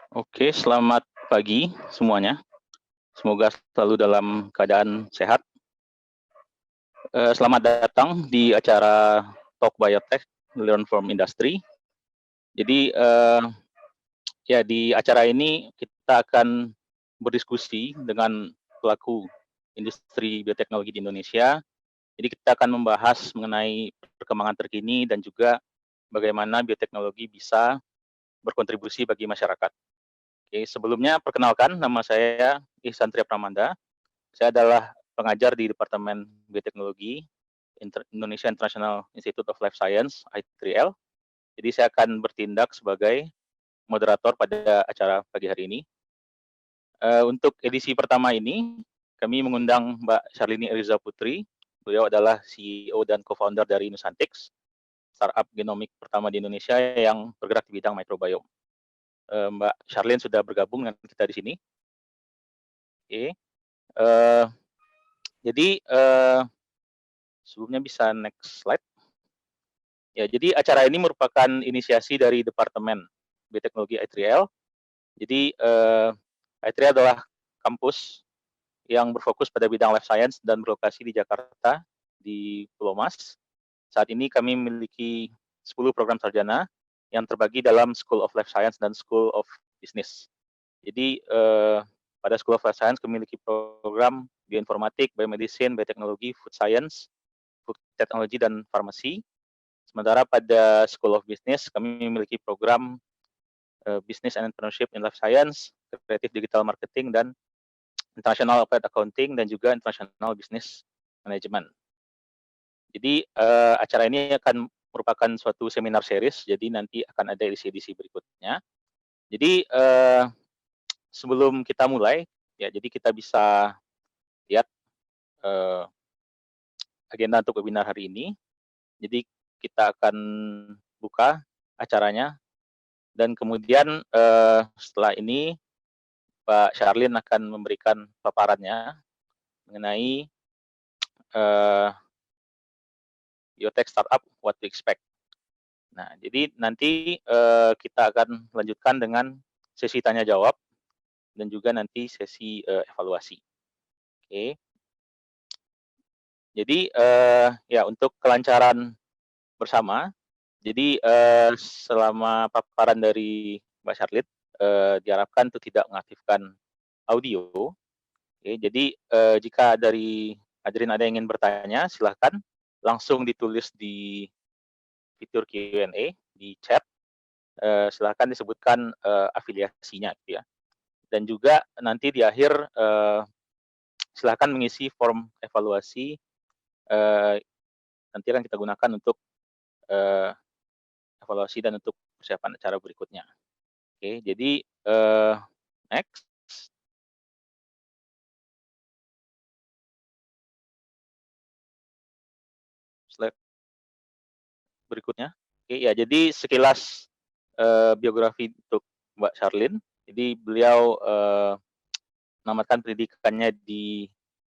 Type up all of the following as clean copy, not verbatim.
Oke, selamat pagi semuanya. Semoga selalu dalam keadaan sehat. Selamat datang di acara Talk Biotech Learn from Industry. Jadi, ya di acara ini kita akan berdiskusi dengan pelaku industri bioteknologi di Indonesia. Jadi kita akan membahas mengenai perkembangan terkini dan juga bagaimana bioteknologi bisa berkontribusi bagi masyarakat. Oke, sebelumnya perkenalkan nama saya Ihsan Tria Pramanda. Saya adalah pengajar di Departemen Bioteknologi Indonesia International Institute of Life Science (I3L). Jadi saya akan bertindak sebagai moderator pada acara pagi hari ini. Untuk edisi pertama ini, kami mengundang Mbak Syarlini Eliza Putri. Beliau adalah CEO dan co-founder dari Nusantix, startup genomik pertama di Indonesia yang bergerak di bidang microbiome. Mbak Syarlin sudah bergabung dengan kita di sini. Oke. Jadi sebelumnya bisa next slide. Ya, jadi acara ini merupakan inisiasi dari Departemen Bioteknologi I3L. Jadi I3L adalah kampus yang berfokus pada bidang life science dan berlokasi di Jakarta, di Pulau Mas. Saat ini kami memiliki 10 program sarjana yang terbagi dalam School of Life Science dan School of Business. Jadi pada School of Life Science kami memiliki program bioinformatik, biomedicine, bioteknologi, food science, food technology, dan farmasi. Sementara pada School of Business kami memiliki program Business and Entrepreneurship in Life Science, Creative Digital Marketing, dan International Applied Accounting, dan juga International Business Management. Jadi acara ini akan merupakan suatu seminar series, jadi nanti akan ada edisi-edisi berikutnya. Jadi sebelum kita mulai, ya jadi kita bisa lihat agenda untuk webinar hari ini. Jadi kita akan buka acaranya, dan kemudian setelah ini Pak Syarlin akan memberikan paparannya mengenai biotech startup what to expect. Nah, jadi nanti kita akan lanjutkan dengan sesi tanya jawab dan juga nanti sesi evaluasi. Oke. Jadi ya untuk kelancaran bersama, jadi selama paparan dari Mbak Syarlin diharapkan untuk tidak mengaktifkan audio. Oke, jadi jika dari hadirin ada yang ingin bertanya, silahkan langsung ditulis di fitur Q&A di chat. Silahkan disebutkan afiliasinya, gitu ya. Dan juga nanti di akhir silahkan mengisi form evaluasi. Nanti akan kita gunakan untuk evaluasi dan untuk persiapan acara berikutnya. Oke, jadi next. Slide berikutnya. Oke, ya jadi sekilas biografi untuk Mbak Syarlin. Jadi beliau menamatkan pendidikannya di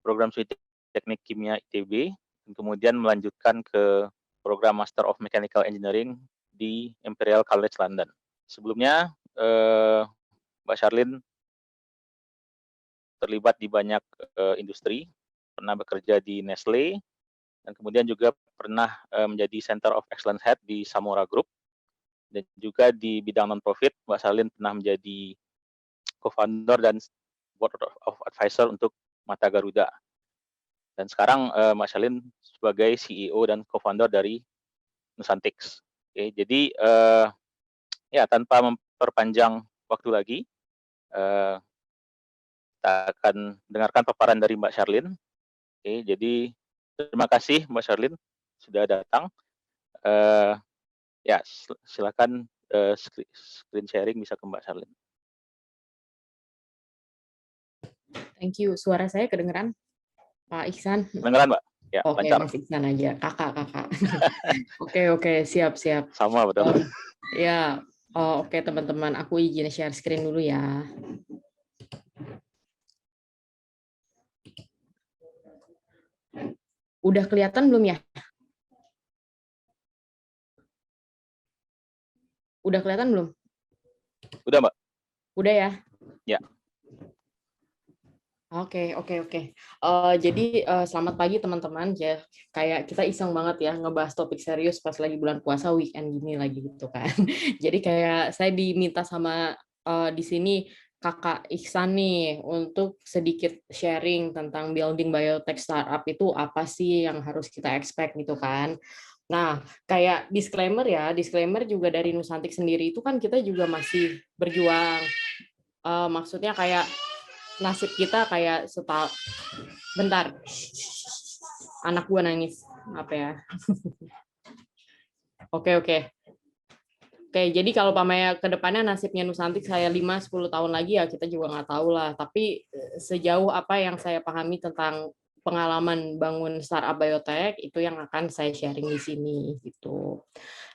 program studi teknik kimia ITB, dan kemudian melanjutkan ke program Master of Mechanical Engineering di Imperial College London. Sebelumnya Mbak Syarlin terlibat di banyak industri, pernah bekerja di Nestle, dan kemudian juga pernah menjadi Center of Excellence Head di Samora Group, dan juga di bidang non-profit, Mbak Syarlin pernah menjadi co-founder dan board of advisor untuk Mata Garuda. Dan sekarang Mbak Syarlin sebagai CEO dan co-founder dari Nusantix. Oke, jadi ya tanpa memperpanjang waktu lagi, kita akan dengarkan paparan dari Mbak Syarlin. Oke, jadi terima kasih Mbak Syarlin sudah datang. Ya, silakan screen sharing bisa ke Mbak Syarlin. Thank you. Suara saya kedengeran, Pak Ihsan? Kedengeran, Mbak? Ya, Oke, lancar. Mas Ihsan aja. Kakak. Oke, siap. Sama, betul. Ya, oke teman-teman. Aku izin share screen dulu ya. Udah kelihatan belum ya? Udah kelihatan belum? Udah, Mbak. Udah ya? Ya. Oke, oke, oke. Jadi selamat pagi teman-teman. Ya, kayak kita iseng banget ya ngebahas topik serius pas lagi bulan puasa weekend gini lagi gitu kan. Jadi kayak saya diminta sama di sini Kakak Ihsan nih untuk sedikit sharing tentang building biotech startup itu apa sih yang harus kita expect gitu kan. Nah, kayak disclaimer ya, disclaimer juga dari Nusantik sendiri itu kan kita juga masih berjuang. Maksudnya kayak nasib kita kayak bentar, anak gua nangis apa ya. Oke, jadi kalau pamaya ke depannya nasibnya Nusantik saya 5-10 tahun lagi ya kita juga nggak tahu lah, tapi sejauh apa yang saya pahami tentang pengalaman bangun startup biotech itu yang akan saya sharing di sini gitu.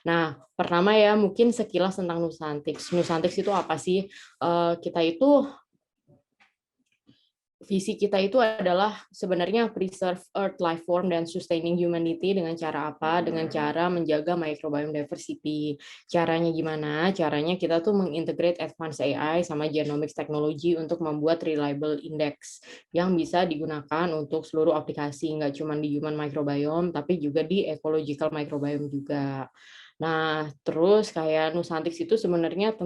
Nah, pertama ya mungkin sekilas tentang Nusantik. Nusantik itu apa sih? Kita itu Visi kita itu adalah sebenarnya preserve Earth life form dan sustaining humanity dengan cara apa? Dengan cara menjaga microbiome diversity. Caranya gimana? Caranya kita tuh mengintegrate advanced AI sama genomics technology untuk membuat reliable index yang bisa digunakan untuk seluruh aplikasi, nggak cuma di human microbiome, tapi juga di ecological microbiome juga. Nah, terus kayak Nusantik itu sebenarnya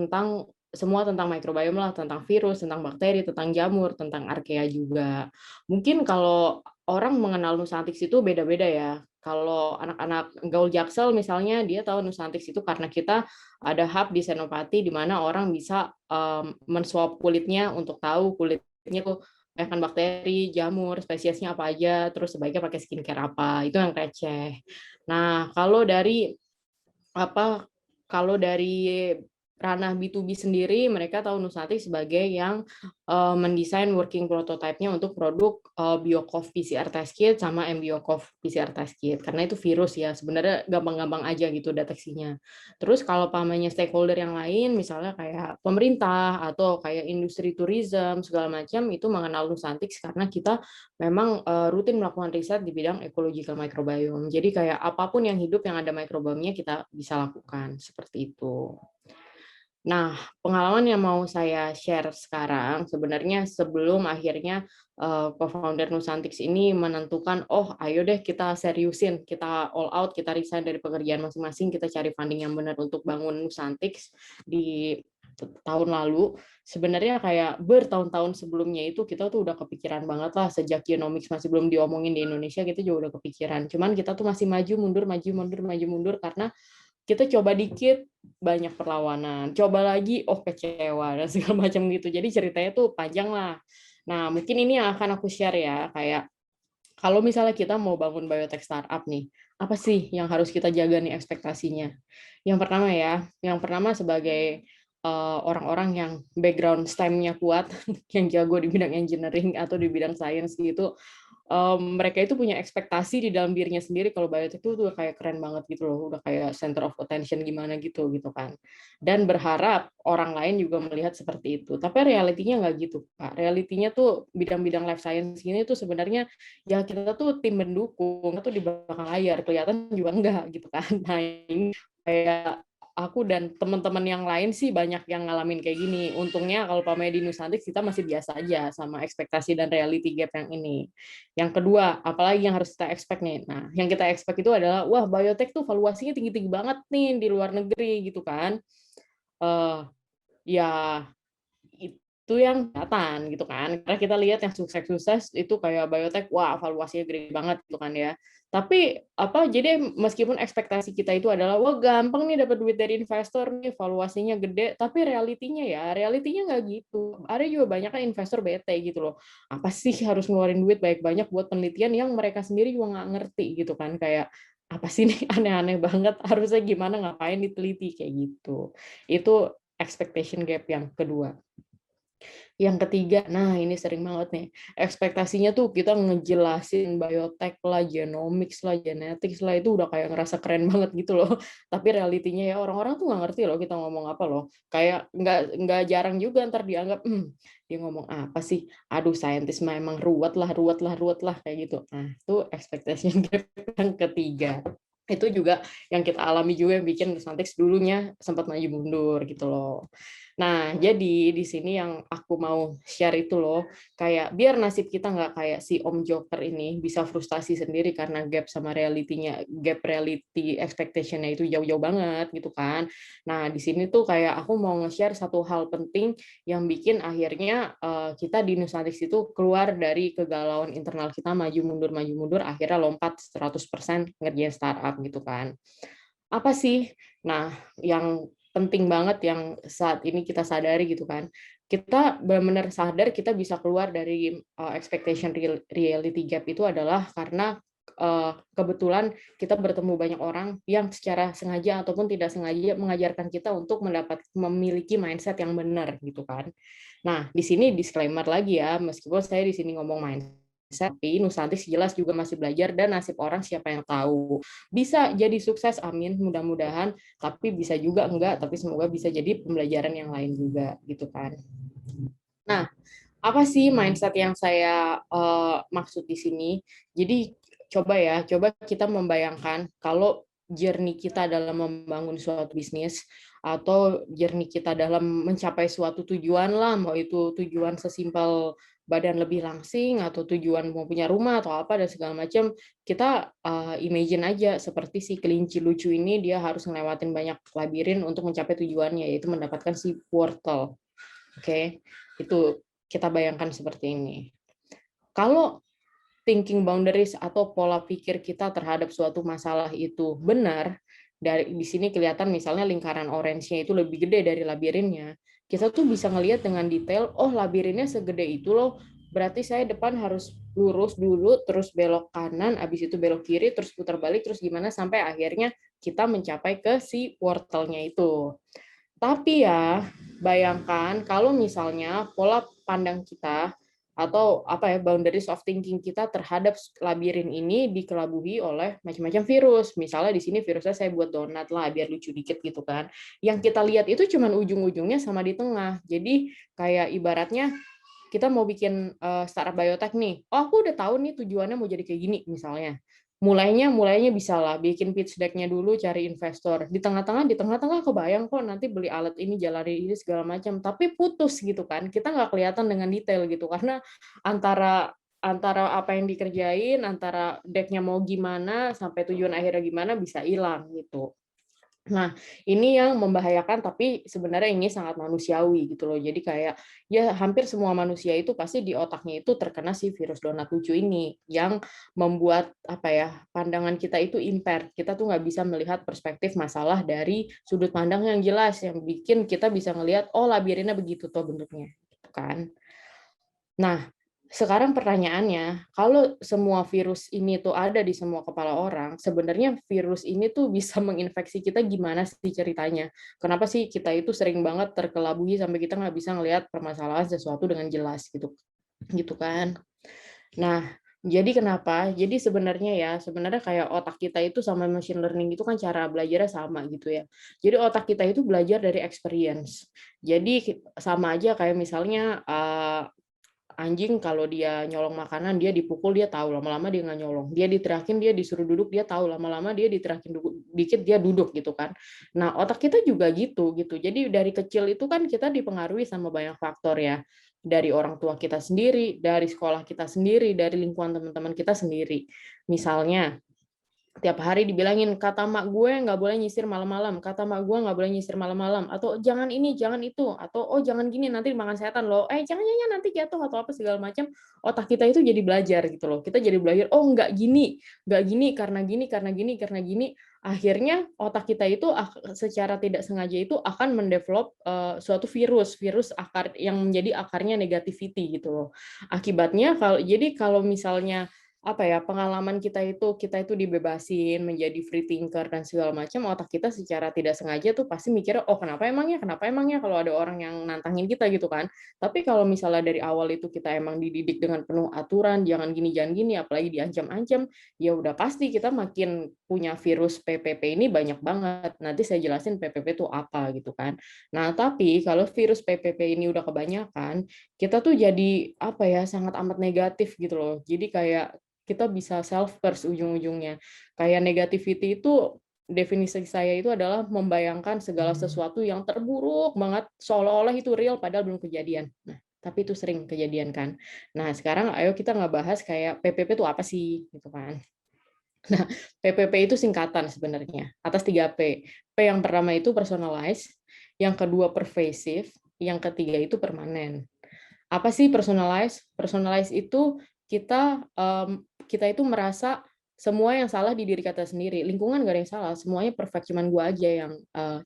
semua tentang microbiome lah, tentang virus, tentang bakteri, tentang jamur, tentang archaea juga. Mungkin kalau orang mengenal Nusantik itu beda-beda ya. Kalau anak-anak gaul Jaksel misalnya, dia tahu Nusantik itu karena kita ada hub di Senopati di mana orang bisa menswab kulitnya untuk tahu kulitnya tuh akan bakteri, jamur, spesiesnya apa aja, terus sebaiknya pakai skincare apa. Itu yang receh. Nah, apa kalau dari ranah B2B sendiri, mereka tahu Nusantik sebagai yang mendesain working prototype-nya untuk produk BioCov PCR test kit sama MBioCov PCR test kit. Karena itu virus ya, sebenarnya gampang-gampang aja gitu deteksinya. Terus kalau pamannya stakeholder yang lain, misalnya kayak pemerintah atau kayak industri tourism, segala macam, itu mengenal Nusantik karena kita memang rutin melakukan riset di bidang ecological microbiome. Jadi kayak apapun yang hidup yang ada microbiome-nya kita bisa lakukan, seperti itu. Nah, pengalaman yang mau saya share sekarang, sebenarnya sebelum akhirnya co-founder Nusantik ini menentukan, oh ayo deh kita seriusin, kita all out, kita resign dari pekerjaan masing-masing, kita cari funding yang benar untuk bangun Nusantik di tahun lalu. Sebenarnya kayak bertahun-tahun sebelumnya itu kita tuh udah kepikiran banget lah, sejak genomics masih belum diomongin di Indonesia, kita juga udah kepikiran. Cuman kita tuh masih maju mundur, karena kita coba dikit banyak perlawanan, coba lagi oh kecewa dan segala macam gitu. Jadi ceritanya tuh panjang lah. Nah, mungkin ini yang akan aku share ya, kayak kalau misalnya kita mau bangun biotech startup nih, apa sih yang harus kita jaga nih ekspektasinya? Yang pertama sebagai orang-orang yang background STEM-nya kuat, yang jago di bidang engineering atau di bidang science gitu, mereka itu punya ekspektasi di dalam dirinya sendiri kalau biotech itu udah kayak keren banget gitu loh, udah kayak center of attention gimana gitu kan. Dan berharap orang lain juga melihat seperti itu. Tapi realitinya nggak gitu, Kak. Realitinya tuh bidang-bidang life science ini tuh sebenarnya ya kita tuh tim mendukung, itu di belakang layar kelihatan juga enggak gitu kan. Nah, ini kayak aku dan teman-teman yang lain sih banyak yang ngalamin kayak gini. Untungnya kalau pamedi di Nusantik kita masih biasa aja sama ekspektasi dan reality gap yang ini. Yang kedua, apalagi yang harus kita expect nih? Nah, yang kita expect itu adalah, wah biotech tuh valuasinya tinggi-tinggi banget nih di luar negeri gitu kan. Ya itu yang kelihatan gitu kan. Karena kita lihat yang sukses-sukses itu kayak biotech, wah valuasinya gede banget gitu kan ya. Tapi jadi meskipun ekspektasi kita itu adalah wah gampang nih dapat duit dari investor nih, valuasinya gede, tapi realitinya nggak gitu. Ada juga banyak kan investor bete gitu loh. Apa sih harus ngeluarin duit banyak-banyak buat penelitian yang mereka sendiri juga nggak ngerti gitu kan, kayak apa sih nih aneh-aneh banget, harusnya gimana, ngapain diteliti kayak gitu. Itu expectation gap yang kedua. Yang ketiga, nah ini sering banget nih, ekspektasinya tuh kita ngejelasin biotech lah, genomics lah, genetics lah, itu udah kayak ngerasa keren banget gitu loh. Tapi realitinya ya orang-orang tuh nggak ngerti loh kita ngomong apa loh. Kayak nggak jarang juga ntar dianggap, dia ngomong apa sih? Aduh, saintis mah emang ruwet lah, kayak gitu. Nah, itu expectation gap yang ketiga. Itu juga yang kita alami juga yang bikin Nusantik dulunya sempat maju mundur gitu loh. Nah, jadi di sini yang aku mau share itu loh, kayak biar nasib kita nggak kayak si Om Joker ini bisa frustasi sendiri karena gap sama realitinya, gap reality expectation-nya itu jauh-jauh banget gitu kan. Nah, di sini tuh kayak aku mau nge-share satu hal penting yang bikin akhirnya kita di Nusantik itu keluar dari kegalauan internal kita maju mundur, akhirnya lompat 100% ngerjain startup gitu kan. Apa sih? Nah, yang penting banget yang saat ini kita sadari gitu kan. Kita benar-benar sadar kita bisa keluar dari expectation reality gap itu adalah karena kebetulan kita bertemu banyak orang yang secara sengaja ataupun tidak sengaja mengajarkan kita untuk memiliki mindset yang benar gitu kan. Nah, di sini disclaimer lagi ya, meskipun saya di sini ngomong mindset, tapi Nusantik jelas juga masih belajar dan nasib orang siapa yang tahu. Bisa jadi sukses, amin, mudah-mudahan, tapi bisa juga enggak, tapi semoga bisa jadi pembelajaran yang lain juga gitu kan. Nah, apa sih mindset yang saya maksud di sini? Jadi coba kita membayangkan kalau journey kita dalam membangun suatu bisnis atau journey kita dalam mencapai suatu tujuan lah, mau itu tujuan sesimpel badan lebih langsing atau tujuan mau punya rumah atau apa dan segala macam, kita imagine aja seperti si kelinci lucu ini dia harus ngelewatin banyak labirin untuk mencapai tujuannya, yaitu mendapatkan si wortel. Oke, itu kita bayangkan seperti ini. Kalau thinking boundaries atau pola pikir kita terhadap suatu masalah itu benar, dari di sini kelihatan misalnya lingkaran orange-nya itu lebih gede dari labirinnya, kita tuh bisa ngelihat dengan detail, oh labirinnya segede itu loh, berarti saya depan harus lurus dulu, terus belok kanan, habis itu belok kiri, terus putar balik, terus gimana sampai akhirnya kita mencapai ke si wortelnya itu. Tapi ya, bayangkan kalau misalnya pola pandang kita atau apa ya boundaries of thinking kita terhadap labirin ini dikelabuhi oleh macam-macam virus. Misalnya di sini virusnya saya buat donat lah biar lucu dikit gitu kan. Yang kita lihat itu cuman ujung-ujungnya sama di tengah. Jadi kayak ibaratnya kita mau bikin startup biotech nih. Oh, aku udah tahu nih tujuannya mau jadi kayak gini misalnya. Mulainya bisa lah bikin pitch deck-nya dulu, cari investor. Di tengah-tengah kebayang kok nanti beli alat ini, jalani ini segala macam. Tapi putus gitu kan. Kita nggak kelihatan dengan detail gitu karena antara antara apa yang dikerjain, antara deck-nya mau gimana sampai tujuan akhirnya gimana bisa hilang gitu. Nah, ini yang membahayakan, tapi sebenarnya ini sangat manusiawi gitu loh. Jadi kayak ya hampir semua manusia itu pasti di otaknya itu terkena si virus donat lucu ini yang membuat apa ya pandangan kita itu impaired. Kita tuh nggak bisa melihat perspektif masalah dari sudut pandang yang jelas yang bikin kita bisa ngelihat oh labirinnya begitu tuh bentuknya, gitu kan. Nah, sekarang pertanyaannya, kalau semua virus ini tuh ada di semua kepala orang, sebenarnya virus ini tuh bisa menginfeksi kita gimana sih ceritanya? Kenapa sih kita itu sering banget terkelabui sampai kita nggak bisa ngelihat permasalahan sesuatu dengan jelas gitu, gitu kan? Nah, jadi kenapa? Jadi sebenarnya kayak otak kita itu sama machine learning itu kan cara belajarnya sama gitu ya. Jadi otak kita itu belajar dari experience. Jadi sama aja kayak misalnya anjing kalau dia nyolong makanan, dia dipukul, dia tahu lama-lama dia nggak nyolong. Dia diteriakin, dia disuruh duduk, dia tahu lama-lama dia diteriakin dikit dia duduk gitu kan. Nah, otak kita juga gitu. Jadi dari kecil itu kan kita dipengaruhi sama banyak faktor ya. Dari orang tua kita sendiri, dari sekolah kita sendiri, dari lingkungan teman-teman kita sendiri. Misalnya tiap hari dibilangin kata mak gue nggak boleh nyisir malam-malam, kata mak gue nggak boleh nyisir malam-malam, atau jangan ini jangan itu, atau oh jangan gini nanti makan setan loh, jangan nanti jatuh atau apa segala macam. Otak kita itu jadi belajar gitu loh, kita jadi belajar oh nggak gini karena gini, akhirnya otak kita itu secara tidak sengaja itu akan mendevelop suatu virus akar yang menjadi akarnya negativity gitu loh. Akibatnya kalau misalnya apa ya pengalaman kita itu dibebasin menjadi free thinker dan segala macam, otak kita secara tidak sengaja tuh pasti mikirnya oh kenapa emangnya kalau ada orang yang nantangin kita gitu kan. Tapi kalau misalnya dari awal itu kita emang dididik dengan penuh aturan, jangan gini apalagi diancam-ancam, ya udah pasti kita makin punya virus PPP ini banyak banget. Nanti saya jelasin PPP itu apa gitu kan. Nah tapi kalau virus PPP ini udah kebanyakan, kita tuh jadi apa ya sangat amat negatif gitu loh. Jadi kayak kita bisa self-curse ujung-ujungnya. Kayak negativity itu, definisi saya itu adalah membayangkan segala sesuatu yang terburuk banget, seolah-olah itu real padahal belum kejadian. Nah, tapi itu sering kejadian kan. Nah, sekarang ayo kita ngebahas kayak PPP itu apa sih, gitu kan. Nah, PPP itu singkatan sebenarnya, atas 3P. P yang pertama itu personalize, yang kedua pervasive, yang ketiga itu permanen. Apa sih personalize? Personalize itu kita itu merasa semua yang salah di diri kita sendiri. Lingkungan gak ada yang salah, semuanya perfect, cuman gue aja yang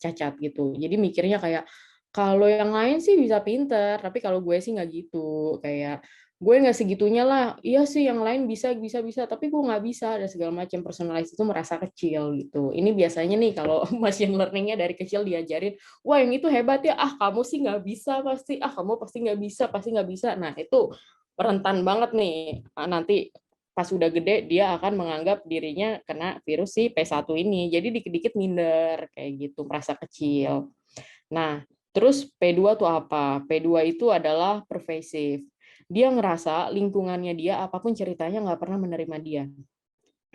cacat gitu. Jadi mikirnya kayak, kalau yang lain sih bisa pinter, tapi kalau gue sih nggak gitu. Kayak gue nggak segitunya lah. Iya sih yang lain bisa bisa bisa, tapi gue nggak bisa, dan segala macam. Personalize itu merasa kecil gitu. Ini biasanya nih kalau machine learningnya dari kecil diajarin, wah yang itu hebat ya, ah kamu sih nggak bisa pasti, ah kamu pasti nggak bisa, pasti nggak bisa. Nah itu rentan banget nih. Nanti pas udah gede dia akan menganggap dirinya kena virus si P1 ini. Jadi dikit-dikit minder kayak gitu, merasa kecil. Nah, terus P2 tuh apa? P2 itu adalah pervasive. Dia ngerasa lingkungannya dia, apapun ceritanya nggak pernah menerima dia.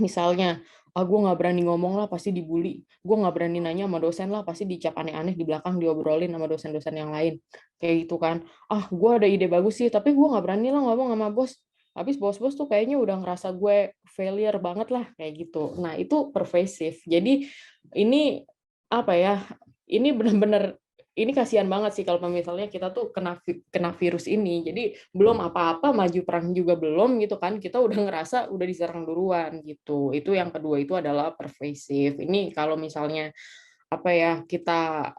Misalnya, gue nggak berani ngomong lah, pasti dibully. Gue nggak berani nanya sama dosen lah, pasti dicap aneh-aneh di belakang, diobrolin sama dosen-dosen yang lain. Kayak gitu kan. Gue ada ide bagus sih, tapi gue nggak berani lah ngomong sama bos. Habis bos-bos tuh kayaknya udah ngerasa gue failure banget lah, kayak gitu. Nah, itu pervasive. Jadi, ini apa ya, ini benar-benar, ini kasihan banget sih kalau misalnya kita tuh kena virus ini. Jadi belum apa-apa, maju perang juga belum gitu kan, kita udah ngerasa udah diserang duluan gitu. Itu yang kedua, itu adalah pervasive. Ini kalau misalnya apa ya, kita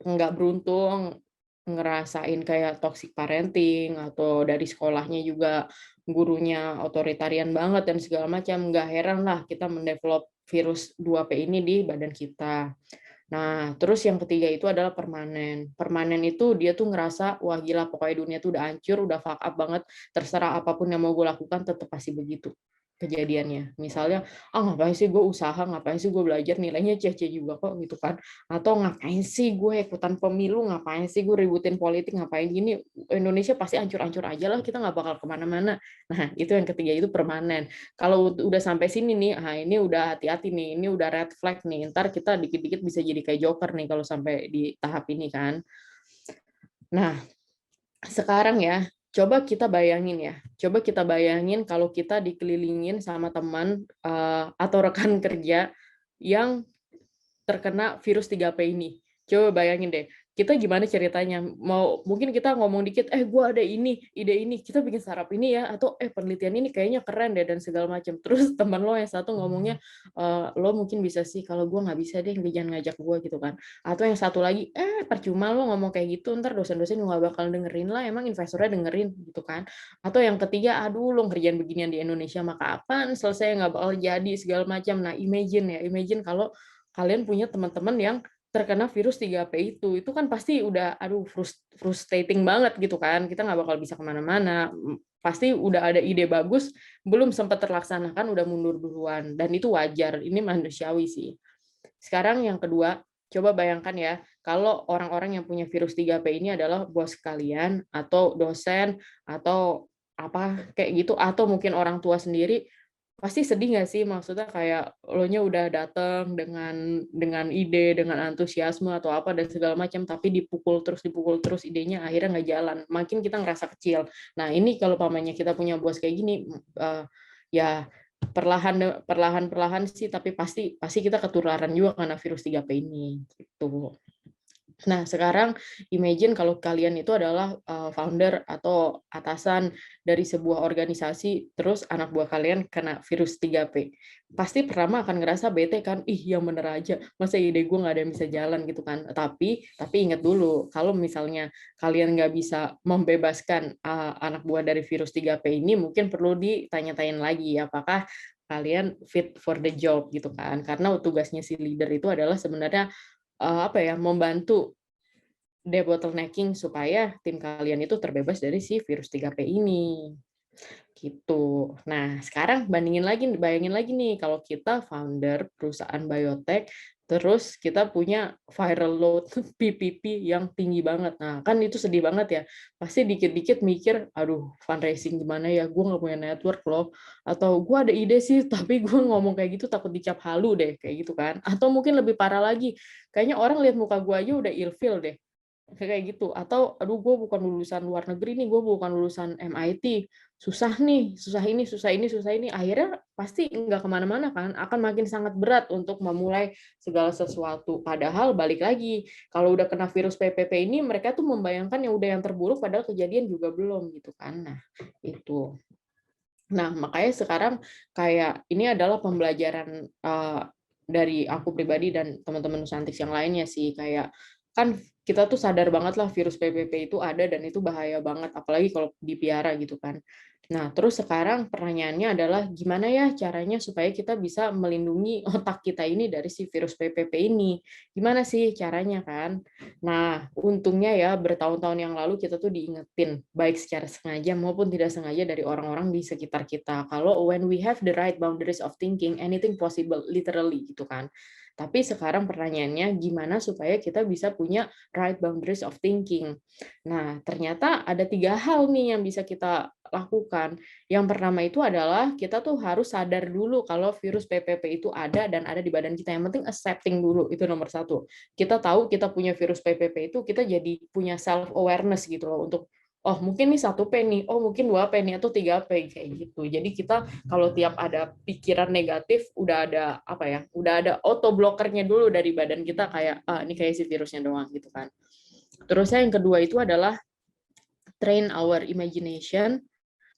nggak beruntung ngerasain kayak toxic parenting, atau dari sekolahnya juga gurunya otoritarian banget dan segala macam, nggak heran lah kita mendevelop virus 2P ini di badan kita. Nah, terus yang ketiga itu adalah permanen. Permanen itu dia tuh ngerasa, wah gila pokoknya dunia tuh udah hancur, udah fuck up banget, terserah apapun yang mau gue lakukan tetap pasti begitu kejadiannya. Misalnya, ngapain sih gue usaha, ngapain sih gue belajar, nilainya C juga kok gitu kan. Atau ngapain sih gue ikutan pemilu, ngapain sih gue ributin politik, ngapain gini, Indonesia pasti hancur-hancur aja lah, kita nggak bakal kemana-mana. Nah, itu yang ketiga, itu permanen. Kalau udah sampai sini nih, ini udah hati-hati nih, ini udah red flag nih, ntar kita dikit-dikit bisa jadi kayak Joker nih kalau sampai di tahap ini kan. Nah, sekarang ya, coba kita bayangin kalau kita dikelilingin sama teman atau rekan kerja yang terkena virus 3P ini. Coba bayangin deh, kita gimana ceritanya? Mungkin kita ngomong dikit, gue ada ide ini, kita bikin startup ini ya, atau penelitian ini kayaknya keren deh dan segala macam. Terus teman lo yang satu ngomongnya, lo mungkin bisa sih, kalau gue nggak bisa deh, jangan ngajak gue gitu kan. Atau yang satu lagi, percuma lo ngomong kayak gitu, ntar dosen-dosen nggak bakal dengerin lah, emang investornya dengerin gitu kan. Atau yang ketiga, aduh lo kerjaan beginian di Indonesia, maka kapan selesai, nggak bakal jadi segala macam. Nah, imagine kalau kalian punya teman-teman yang terkena virus 3P itu kan pasti udah, aduh frustrating banget gitu kan, kita nggak bakal bisa kemana-mana, pasti udah ada ide bagus, belum sempat terlaksanakan, udah mundur duluan, dan itu wajar, ini manusiawi sih. Sekarang yang kedua, coba bayangkan ya, kalau orang-orang yang punya virus 3P ini adalah bos kalian, atau dosen, atau apa kayak gitu, atau mungkin orang tua sendiri, pasti sedih nggak sih? Maksudnya kayak lo-nya udah datang dengan ide, dengan antusiasme atau apa dan segala macam, tapi dipukul terus idenya akhirnya nggak jalan. Makin kita ngerasa kecil. Nah, ini kalau pamannya kita punya bos kayak gini, ya perlahan sih, tapi pasti kita ketularan juga karena virus 3P ini gitu. Nah, sekarang imagine kalau kalian itu adalah founder atau atasan dari sebuah organisasi, terus anak buah kalian kena virus 3P. Pasti pertama akan ngerasa bete kan, yang bener aja, masa ide gue nggak ada yang bisa jalan gitu kan. Tapi ingat dulu, kalau misalnya kalian nggak bisa membebaskan anak buah dari virus 3P ini, mungkin perlu ditanya-tanyain lagi, apakah kalian fit for the job gitu kan. Karena tugasnya si leader itu adalah sebenarnya membantu debottlenecking supaya tim kalian itu terbebas dari si virus 3P ini. Gitu. Nah, sekarang bayangin lagi nih, kalau kita founder perusahaan biotech, Terus kita punya viral load PPP yang tinggi banget. Nah, kan itu sedih banget ya. Pasti dikit-dikit mikir, aduh fundraising gimana ya, gue nggak punya network loh. Atau gue ada ide sih, tapi gue ngomong kayak gitu takut dicap halu deh, kayak gitu kan. Atau mungkin lebih parah lagi, kayaknya orang lihat muka gue aja udah ilfeel deh. Kayak gitu. Atau, aduh gue bukan lulusan luar negeri nih, gue bukan lulusan MIT. Susah nih, susah ini, susah ini, susah ini. Akhirnya pasti nggak kemana-mana kan, akan makin sangat berat untuk memulai segala sesuatu. Padahal balik lagi, kalau udah kena virus PPP ini, mereka tuh membayangkan yang udah yang terburuk, padahal kejadian juga belum gitu kan. Nah, itu. Nah, makanya sekarang kayak ini adalah pembelajaran dari aku pribadi dan teman-teman Nusantics yang lainnya sih, kayak kan kita tuh sadar banget lah virus PPP itu ada dan itu bahaya banget, apalagi kalau dipiara gitu kan. Nah, terus sekarang pertanyaannya adalah gimana ya caranya supaya kita bisa melindungi otak kita ini dari si virus PPP ini? Gimana sih caranya kan? Nah, untungnya ya bertahun-tahun yang lalu kita tuh diingetin, baik secara sengaja maupun tidak sengaja dari orang-orang di sekitar kita. Kalau when we have the right boundaries of thinking, anything possible, literally gitu kan. Tapi sekarang pertanyaannya, gimana supaya kita bisa punya right boundaries of thinking? Nah, ternyata ada 3 hal nih yang bisa kita lakukan. Yang pertama itu adalah kita tuh harus sadar dulu kalau virus PPP itu ada dan ada di badan kita. Yang penting accepting dulu, itu nomor 1. Kita tahu kita punya virus PPP itu, kita jadi punya self awareness gitu loh untuk oh mungkin nih 1P nih, oh mungkin 2P nih atau 3P kayak gitu. Jadi kita kalau tiap ada pikiran negatif udah ada apa ya? Udah ada auto blockernya dulu dari badan kita kayak ah ini kayak si virusnya doang gitu kan. Terus yang kedua itu adalah train our imagination.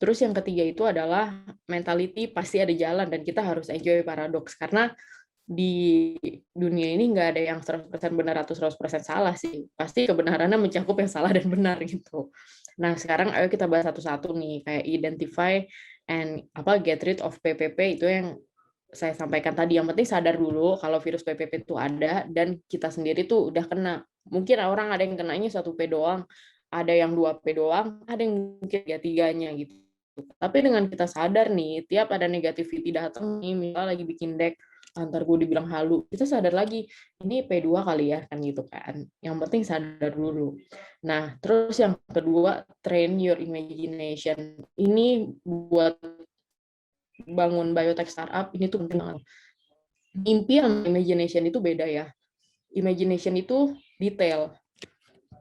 Terus yang ketiga itu adalah mentality pasti ada jalan dan kita harus enjoy paradoks karena di dunia ini nggak ada yang 100% benar atau 100% salah sih. Pasti kebenarannya mencakup yang salah dan benar gitu. Nah, sekarang ayo kita bahas satu-satu nih, kayak identify and get rid of PPP itu yang saya sampaikan tadi. Yang penting sadar dulu kalau virus PPP itu ada dan kita sendiri tuh udah kena. Mungkin orang ada yang kenanya 1P doang, ada yang 2P doang, ada yang mungkin 3-tiganya gitu. Tapi dengan kita sadar nih, tiap ada negativity datang nih, misal lagi bikin deck, antar gue dibilang halu, kita sadar lagi, ini P2 kali ya, kan gitu kan. Yang penting sadar dulu. Nah, terus yang kedua, train your imagination. Ini buat bangun biotech startup, ini tuh penting banget. Mimpi sama imagination itu beda ya. Imagination itu detail.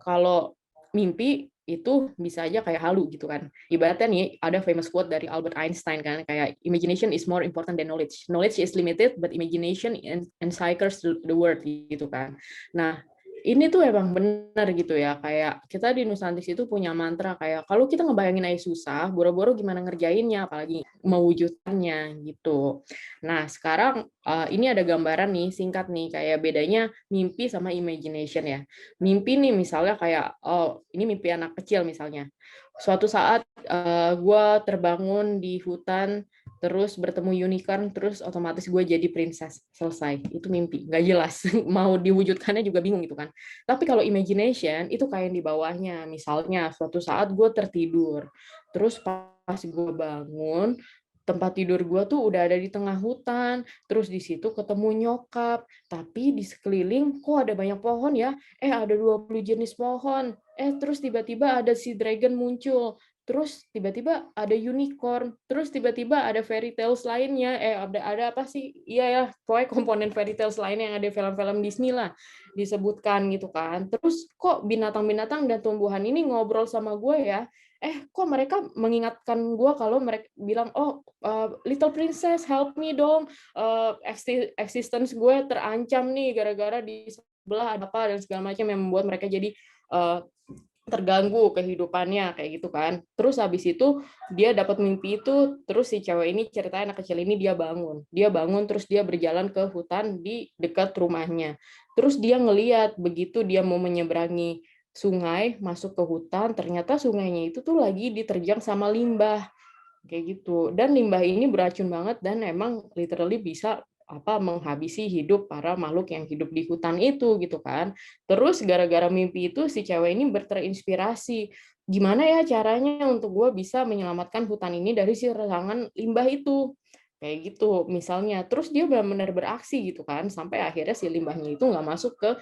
Kalau mimpi itu bisa aja kayak halu gitu kan. Ibaratnya nih ada famous quote dari Albert Einstein kan kayak imagination is more important than knowledge. Knowledge is limited but imagination encircles the world gitu kan. Nah, ini tuh emang benar gitu ya, kayak kita di Nusantis itu punya mantra kayak kalau kita ngebayangin aja susah, boro-boro gimana ngerjainnya, apalagi mewujudkannya gitu. Nah, sekarang ini ada gambaran nih singkat nih kayak bedanya mimpi sama imagination ya. Mimpi nih misalnya kayak oh ini mimpi anak kecil misalnya. Suatu saat gue terbangun di hutan terus bertemu unicorn terus otomatis gue jadi princess, selesai. Itu mimpi nggak jelas mau diwujudkannya juga bingung gitu kan. Tapi kalau imagination itu kayak yang di bawahnya, misalnya suatu saat gue tertidur terus pas gue bangun tempat tidur gue tuh udah ada di tengah hutan, terus di situ ketemu nyokap, tapi di sekeliling kok ada banyak pohon ya, ada 20 jenis pohon, terus tiba-tiba ada si dragon muncul, terus tiba-tiba ada unicorn, terus tiba-tiba ada fairy tales lainnya, ada apa sih, iya ya, pokoknya komponen fairy tales lainnya yang ada di film-film Disney lah, disebutkan gitu kan, terus kok binatang-binatang dan tumbuhan ini ngobrol sama gue ya, kok mereka mengingatkan gue kalau mereka bilang, oh little princess help me dong, existence gue terancam nih gara-gara di sebelah ada apa dan segala macam yang membuat mereka jadi terganggu kehidupannya kayak gitu kan. Terus habis itu dia dapat mimpi itu, terus si cewek ini ceritanya anak kecil ini dia bangun terus dia berjalan ke hutan di dekat rumahnya. Terus dia ngeliat begitu dia mau menyeberangi sungai masuk ke hutan, ternyata sungainya itu tuh lagi diterjang sama limbah kayak gitu. Dan limbah ini beracun banget dan emang literally bisa menghabisi hidup para makhluk yang hidup di hutan itu gitu kan. Terus gara-gara mimpi itu si cewek ini terinspirasi, gimana ya caranya untuk gue bisa menyelamatkan hutan ini dari si serangan limbah itu. kayak gitu misalnya. Terus dia benar-benar beraksi gitu kan, sampai akhirnya si limbahnya itu nggak masuk ke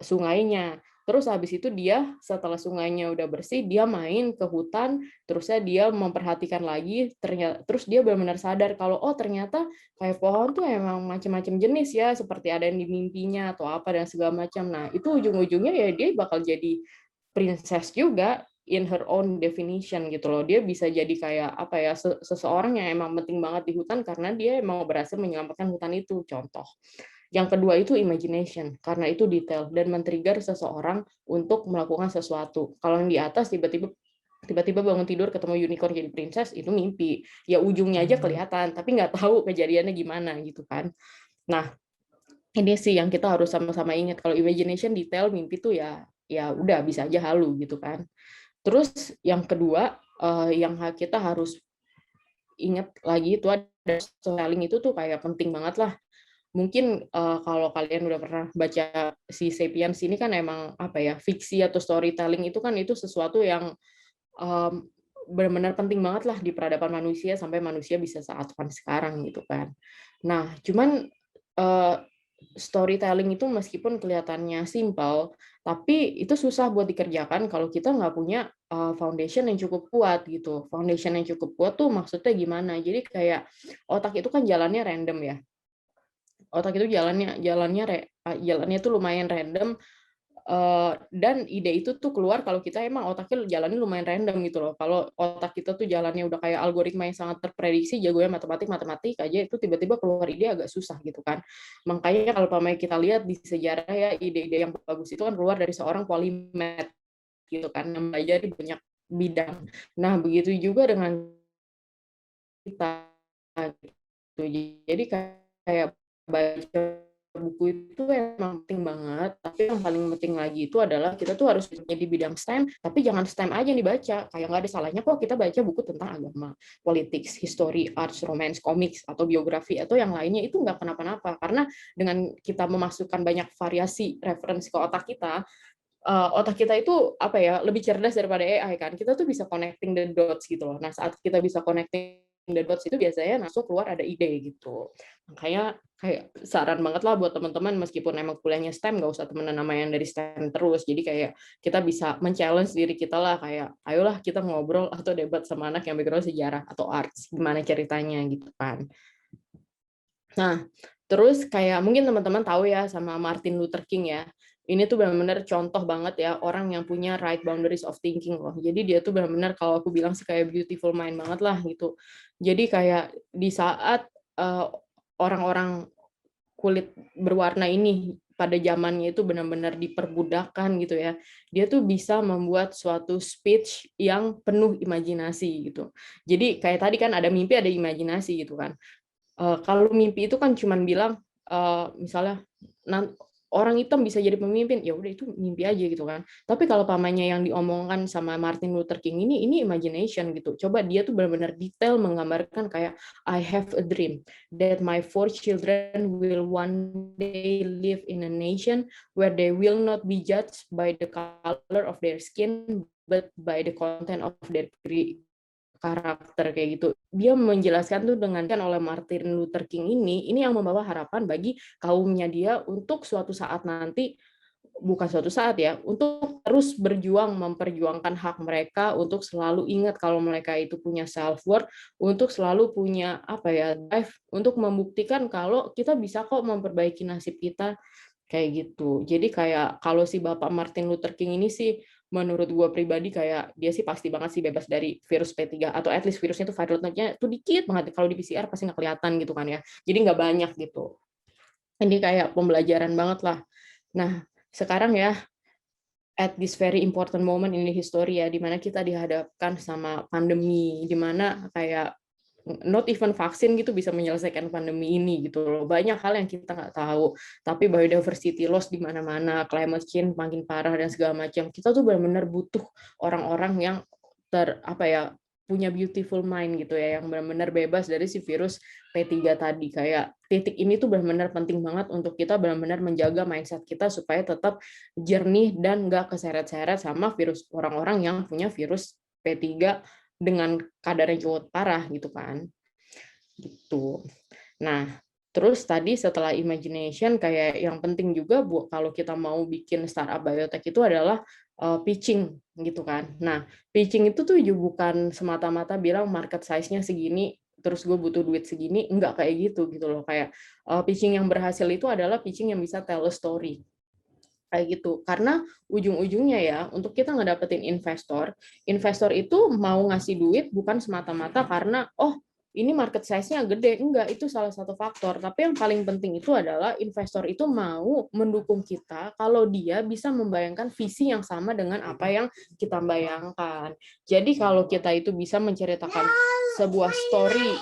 sungainya. Terus habis itu dia setelah sungainya udah bersih, dia main ke hutan, terusnya dia memperhatikan lagi, terus dia benar-benar sadar kalau oh ternyata kayak pohon tuh emang macam-macam jenis ya, seperti ada yang di mimpinya atau apa dan segala macam. Nah, itu ujung-ujungnya ya dia bakal jadi princess juga in her own definition gitu loh. Dia bisa jadi kayak apa ya, seseorang yang emang penting banget di hutan karena dia emang berhasil menyelamatkan hutan itu, contoh. Yang kedua itu imagination, karena itu detail dan men-trigger seseorang untuk melakukan sesuatu. Kalau yang di atas tiba-tiba bangun tidur ketemu unicorn jadi princess, itu mimpi. Ya ujungnya aja kelihatan, tapi nggak tahu kejadiannya gimana gitu kan. Nah, ini sih yang kita harus sama-sama ingat. Kalau imagination, detail, mimpi tuh ya udah bisa aja halu gitu kan. Terus yang kedua, yang kita harus ingat lagi itu ada storytelling itu tuh kayak penting banget lah. Mungkin kalau kalian udah pernah baca si Sapiens ini kan emang apa ya, fiksi atau storytelling itu kan itu sesuatu yang benar-benar penting banget lah di peradaban manusia sampai manusia bisa seadvance sekarang gitu kan. Nah, cuman storytelling itu meskipun kelihatannya simpel, tapi itu susah buat dikerjakan kalau kita nggak punya foundation yang cukup kuat gitu. Foundation yang cukup kuat tuh maksudnya gimana? Jadi kayak otak itu kan jalannya random ya. Otak itu jalannya tuh lumayan random, dan ide itu tuh keluar kalau kita emang otaknya jalannya lumayan random gitu loh. Kalau otak kita tuh jalannya udah kayak algoritma yang sangat terprediksi, jagonya matematik aja, itu tiba-tiba keluar ide agak susah gitu kan. Makanya kalau pamer kita lihat di sejarah ya, ide-ide yang bagus itu kan keluar dari seorang polimath gitu kan, yang belajar di banyak bidang. Nah, begitu juga dengan kita gitu. Jadi kayak baca buku itu emang penting banget, tapi yang paling penting lagi itu adalah kita tuh harus punya di bidang STEM, tapi jangan STEM aja yang dibaca. Kayak nggak ada salahnya kok kita baca buku tentang agama, politics, history, arts, romance, comics, atau biografi, atau yang lainnya itu nggak kenapa-napa. Karena dengan kita memasukkan banyak variasi referensi ke otak kita itu apa ya, lebih cerdas daripada AI kan. Kita tuh bisa connecting the dots gitu loh. Nah, saat kita bisa connecting the dots itu biasanya langsung keluar ada ide gitu. Makanya kayak saran banget lah buat teman-teman meskipun emang kuliahnya STEM nggak usah temenan sama yang dari STEM terus. Jadi kayak kita bisa men-challenge diri kita lah, kayak ayolah kita ngobrol atau debat sama anak yang background sejarah atau arts, gimana ceritanya gitu kan. Nah, terus kayak mungkin teman-teman tahu ya sama Martin Luther King ya. Ini tuh benar-benar contoh banget ya orang yang punya right boundaries of thinking loh. Jadi dia tuh benar-benar kalau aku bilang sih kayak beautiful mind banget lah gitu. Jadi kayak di saat orang-orang kulit berwarna ini pada zamannya itu benar-benar diperbudakan gitu ya. Dia tuh bisa membuat suatu speech yang penuh imajinasi gitu. Jadi kayak tadi kan ada mimpi, ada imajinasi gitu kan. Kalau mimpi itu kan cuman bilang, misalnya orang hitam bisa jadi pemimpin, ya udah itu mimpi aja gitu kan. Tapi kalau pamannya yang diomongkan sama Martin Luther King ini imagination gitu. Coba dia tuh benar-benar detail menggambarkan kayak, "I have a dream that my 4 children will one day live in a nation where they will not be judged by the color of their skin, but by the content of their karakter," kayak gitu. Dia menjelaskan tuh dengan oleh Martin Luther King ini yang membawa harapan bagi kaumnya dia untuk suatu saat nanti, bukan suatu saat ya, untuk terus berjuang memperjuangkan hak mereka, untuk selalu ingat kalau mereka itu punya self worth, untuk selalu punya apa ya, drive untuk membuktikan kalau kita bisa kok memperbaiki nasib kita, kayak gitu. Jadi kayak kalau si Bapak Martin Luther King ini sih menurut gue pribadi kayak dia sih pasti banget sih bebas dari virus P3 atau at least virusnya tuh viral load-nya tuh dikit banget, kalau di PCR pasti nggak kelihatan gitu kan ya. Jadi nggak banyak gitu. Ini kayak pembelajaran banget lah. Nah, sekarang ya at this very important moment in the history ya, di mana kita dihadapkan sama pandemi, di mana kayak not even vaksin gitu bisa menyelesaikan pandemi ini gitu loh. Banyak hal yang kita nggak tahu, tapi biodiversity loss di mana-mana, climate change makin parah dan segala macam. Kita tuh benar-benar butuh orang-orang yang apa ya, punya beautiful mind gitu ya, yang benar-benar bebas dari si virus P3 tadi. Kayak titik ini tuh benar-benar penting banget untuk kita benar-benar menjaga mindset kita supaya tetap jernih dan nggak keseret-seret sama virus orang-orang yang punya virus P3 dengan kadar yang cukup parah gitu kan. gitu. Nah, terus tadi setelah imagination, kayak yang penting juga kalau kita mau bikin startup biotech itu adalah pitching gitu kan. Nah, pitching itu tuh juga bukan semata-mata bilang market size-nya segini, terus gue butuh duit segini, enggak kayak gitu gitu loh. Kayak pitching yang berhasil itu adalah pitching yang bisa tell a story. Kayak gitu. Karena ujung-ujungnya ya, untuk kita ngedapetin investor, investor itu mau ngasih duit bukan semata-mata karena, oh ini market size-nya gede. Enggak, itu salah satu faktor. Tapi yang paling penting itu adalah investor itu mau mendukung kita kalau dia bisa membayangkan visi yang sama dengan apa yang kita bayangkan. Jadi kalau kita itu bisa menceritakan sebuah story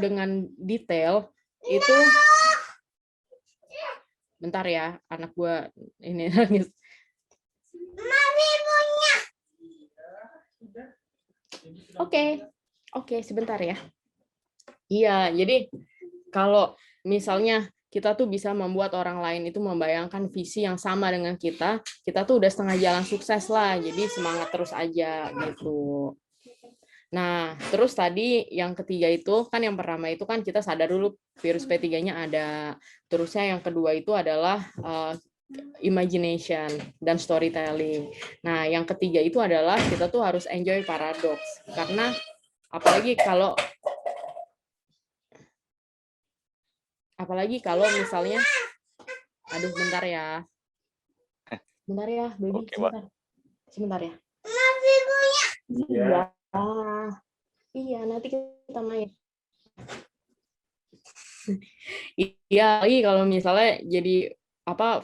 dengan detail, itu bentar ya, anak gua ini nangis. Oke, sebentar ya. Iya, jadi kalau misalnya kita tuh bisa membuat orang lain itu membayangkan visi yang sama dengan kita tuh udah setengah jalan sukses lah. Jadi semangat terus aja gitu. Nah, terus tadi yang ketiga itu kan, yang pertama itu kan kita sadar dulu virus P3-nya ada. Terusnya yang kedua itu adalah imagination dan storytelling. Nah, yang ketiga itu adalah kita tuh harus enjoy paradox. Karena apalagi kalau misalnya, aduh bentar ya, baby, Oke, Mbak. sebentar ya. Iya, nanti kita main. Iya, lagi kalau misalnya jadi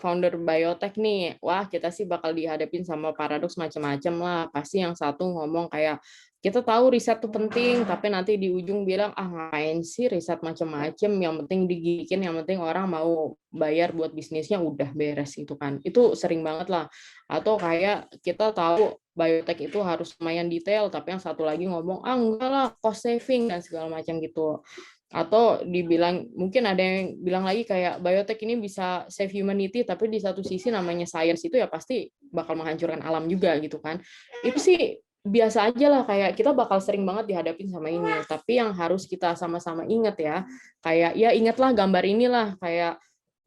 founder biotech nih, wah kita sih bakal dihadapin sama paradoks macam-macam lah. Pasti yang satu ngomong kayak, kita tahu riset tuh penting, tapi nanti di ujung bilang, ngapain sih riset macam-macam, yang penting digigikin, yang penting orang mau bayar buat bisnisnya, udah beres gitu kan. Itu sering banget lah. Atau kayak kita tahu biotech itu harus lumayan detail, tapi yang satu lagi ngomong, enggak lah, cost saving dan segala macam gitu. Atau dibilang, mungkin ada yang bilang lagi kayak biotech ini bisa save humanity, tapi di satu sisi namanya science itu ya pasti bakal menghancurkan alam juga gitu kan. Itu sih biasa aja lah, kayak kita bakal sering banget dihadapin sama ini. Tapi yang harus kita sama-sama ingat ya, kayak ya ingatlah gambar inilah, kayak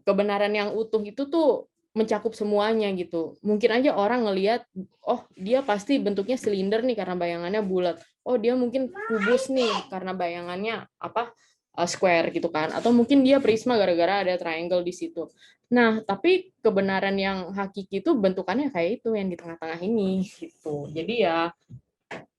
kebenaran yang utuh itu tuh mencakup semuanya gitu. Mungkin aja orang ngelihat, oh dia pasti bentuknya silinder nih karena bayangannya bulat. Oh dia mungkin kubus nih karena bayangannya square gitu kan. Atau mungkin dia prisma gara-gara ada triangle di situ. Nah, tapi kebenaran yang hakiki itu bentukannya kayak itu yang di tengah-tengah ini gitu. Jadi ya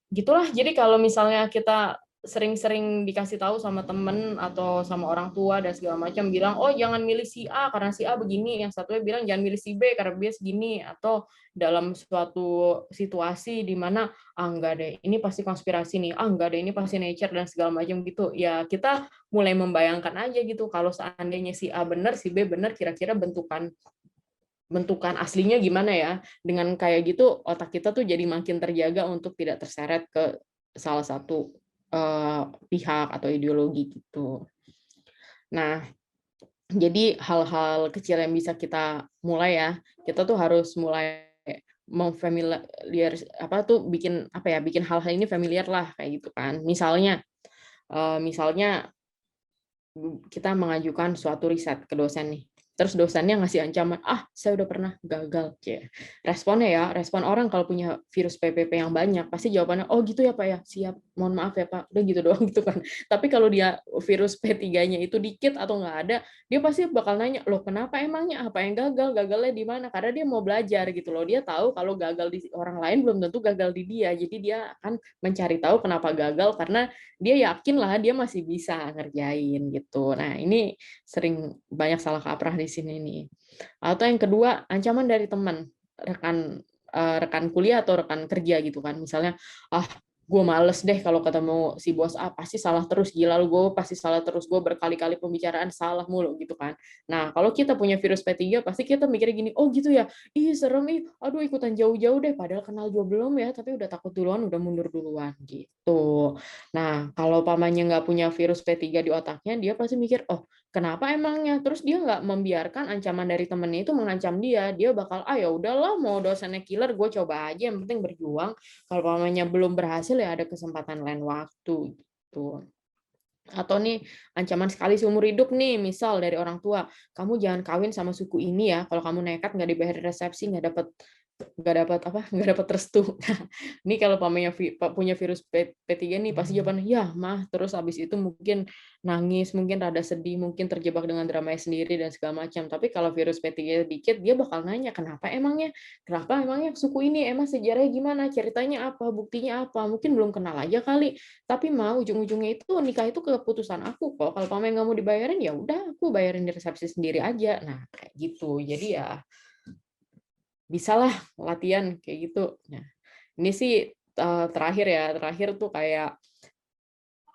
gitulah. Jadi kalau misalnya kita sering-sering dikasih tahu sama temen atau sama orang tua dan segala macam bilang, oh jangan milih si A karena si A begini, yang satunya bilang jangan milih si B karena B segini, atau dalam suatu situasi di mana enggak deh ini pasti konspirasi nih, enggak deh ini pasti nature dan segala macam gitu, ya kita mulai membayangkan aja gitu, kalau seandainya si A benar si B benar, kira-kira bentukan aslinya gimana ya. Dengan kayak gitu otak kita tuh jadi makin terjaga untuk tidak terseret ke salah satu pihak atau ideologi gitu. Nah, jadi hal-hal kecil yang bisa kita mulai ya, kita tuh harus mulai memfamiliar bikin hal-hal ini familiar lah kayak gitu kan. Misalnya kita mengajukan suatu riset ke dosen nih. Terus dosennya ngasih ancaman, saya udah pernah gagal. Responnya respon orang kalau punya virus PPP yang banyak, pasti jawabannya, oh gitu ya Pak ya, siap, mohon maaf ya Pak, udah gitu doang gitu kan. Tapi kalau dia virus P3-nya itu dikit atau nggak ada, dia pasti bakal nanya, loh kenapa emangnya, apa yang gagal, gagalnya di mana? Karena dia mau belajar gitu loh, dia tahu kalau gagal di orang lain belum tentu gagal di dia, jadi dia akan mencari tahu kenapa gagal, karena dia yakin lah dia masih bisa ngerjain gitu. Nah, ini sering banyak salah kaprah di sini nih. Atau yang kedua, ancaman dari teman, rekan kuliah atau rekan kerja gitu kan. Misalnya, gue males deh kalau ketemu si bos pasti salah terus, gila lu, gue pasti salah terus, gue berkali-kali pembicaraan salah mulu gitu kan. Nah, kalau kita punya virus P3 pasti kita mikirnya gini, oh gitu ya, ih serem ih, aduh ikutan jauh-jauh deh, padahal kenal juga belum ya, tapi udah takut duluan, udah mundur duluan gitu. Nah, kalau pamannya nggak punya virus P3 di otaknya, dia pasti mikir, oh kenapa emangnya? Terus dia nggak membiarkan ancaman dari temennya itu mengancam dia, dia bakal, ya udahlah mau dosennya killer, gue coba aja, yang penting berjuang. Kalau pamannya belum berhasil ya ada kesempatan lain waktu gitu. Atau nih ancaman sekali seumur hidup nih, misal dari orang tua, kamu jangan kawin sama suku ini ya, kalau kamu nekat nggak dibayar resepsi, nggak dapat apa, nggak dapat restu. Nah, ini kalau pamannya punya virus P3 nih pasti jawabannya, "Ya, Mah." Terus habis itu mungkin nangis, mungkin rada sedih, mungkin terjebak dengan dramanya sendiri dan segala macam. Tapi kalau virus P3 dikit, dia bakal nanya, "Kenapa emangnya? Kenapa emangnya suku ini? Emang sejarahnya gimana? Ceritanya apa? Buktinya apa?" Mungkin belum kenal aja kali. Tapi mau ujung-ujungnya itu nikah itu keputusan aku kok. Kalau paman nggak mau dibayarin, ya udah aku bayarin di resepsi sendiri aja. Nah, kayak gitu. Jadi ya bisalah latihan kayak gitu. Nah, ini sih terakhir ya, terakhir tuh kayak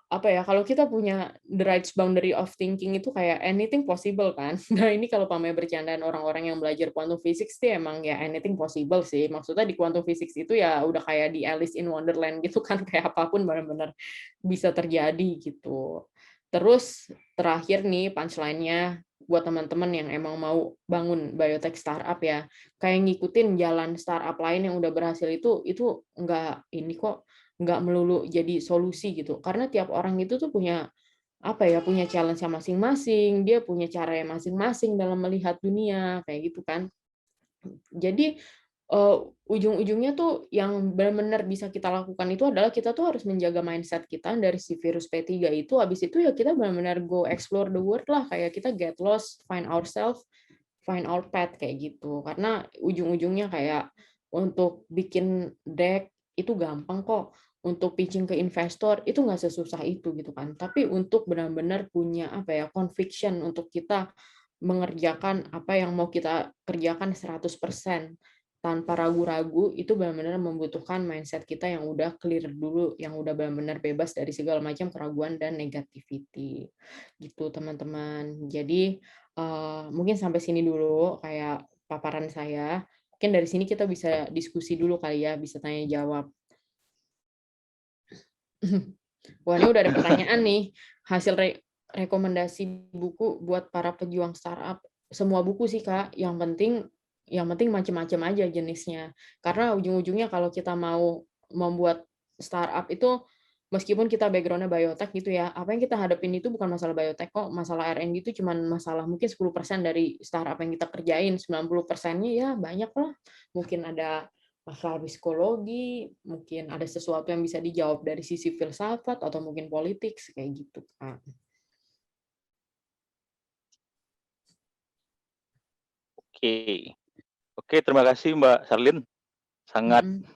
apa ya, kalau kita punya the right boundary of thinking itu kayak anything possible kan. Nah, ini kalau pamer bercandaan orang-orang yang belajar quantum physics sih emang ya anything possible sih. Maksudnya di quantum physics itu ya udah kayak di Alice in Wonderland gitu kan, kayak apapun benar-benar bisa terjadi gitu. Terus terakhir nih punchline-nya buat teman-teman yang emang mau bangun biotech startup ya, kayak ngikutin jalan startup lain yang udah berhasil itu enggak ini kok, nggak melulu jadi solusi gitu. Karena tiap orang itu tuh punya apa ya, punya challenge-nya masing-masing, dia punya caranya masing-masing dalam melihat dunia, kayak gitu kan. Jadi, ujung-ujungnya tuh yang benar-benar bisa kita lakukan itu adalah kita tuh harus menjaga mindset kita dari si virus P3 itu, habis itu ya kita benar-benar go explore the world lah, kayak kita get lost, find ourselves, find our path, kayak gitu. Karena ujung-ujungnya kayak untuk bikin deck itu gampang kok, untuk pitching ke investor itu nggak sesusah itu gitu kan. Tapi untuk benar-benar punya apa ya, conviction untuk kita mengerjakan apa yang mau kita kerjakan 100% tanpa ragu-ragu, itu benar-benar membutuhkan mindset kita yang udah clear dulu, yang udah benar-benar bebas dari segala macam keraguan dan negativity. Gitu teman-teman. Jadi, mungkin sampai sini dulu kayak paparan saya. Mungkin dari sini kita bisa diskusi dulu kali ya, bisa tanya jawab. Wah, ini udah ada pertanyaan nih, hasil rekomendasi buku buat para pejuang startup. Semua buku sih, Kak, yang penting macam-macam aja jenisnya. Karena ujung-ujungnya kalau kita mau membuat startup itu, meskipun kita background-nya biotech gitu ya, apa yang kita hadapin itu bukan masalah biotech kok, masalah R&D itu cuman masalah mungkin 10% dari startup yang kita kerjain, 90%-nya ya banyak lah. Mungkin ada masalah psikologi, mungkin ada sesuatu yang bisa dijawab dari sisi filsafat atau mungkin politik, kayak gitu, Kak. Oke. Oke, terima kasih Mbak Sherlyn, sangat Mhm.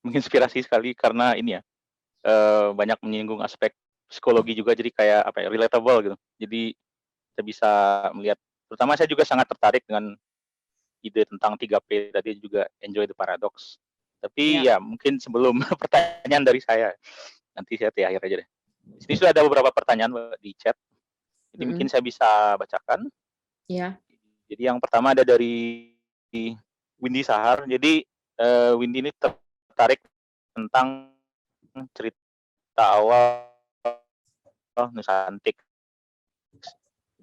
menginspirasi sekali karena ini ya, banyak menyinggung aspek psikologi juga jadi kayak apa ya, relatable gitu. Jadi kita bisa melihat terutama saya juga sangat tertarik dengan ide tentang 3P tadi juga enjoy the paradox. Tapi Ya. ya mungkin sebelum pertanyaan dari saya, nanti saya di akhir aja deh. Di sini sudah ada beberapa pertanyaan Mbak, di chat, jadi mungkin Mhm. saya bisa bacakan. Ya. Jadi yang pertama ada dari Windy Sahar. Jadi, Windy ini tertarik tentang cerita awal Nusantik.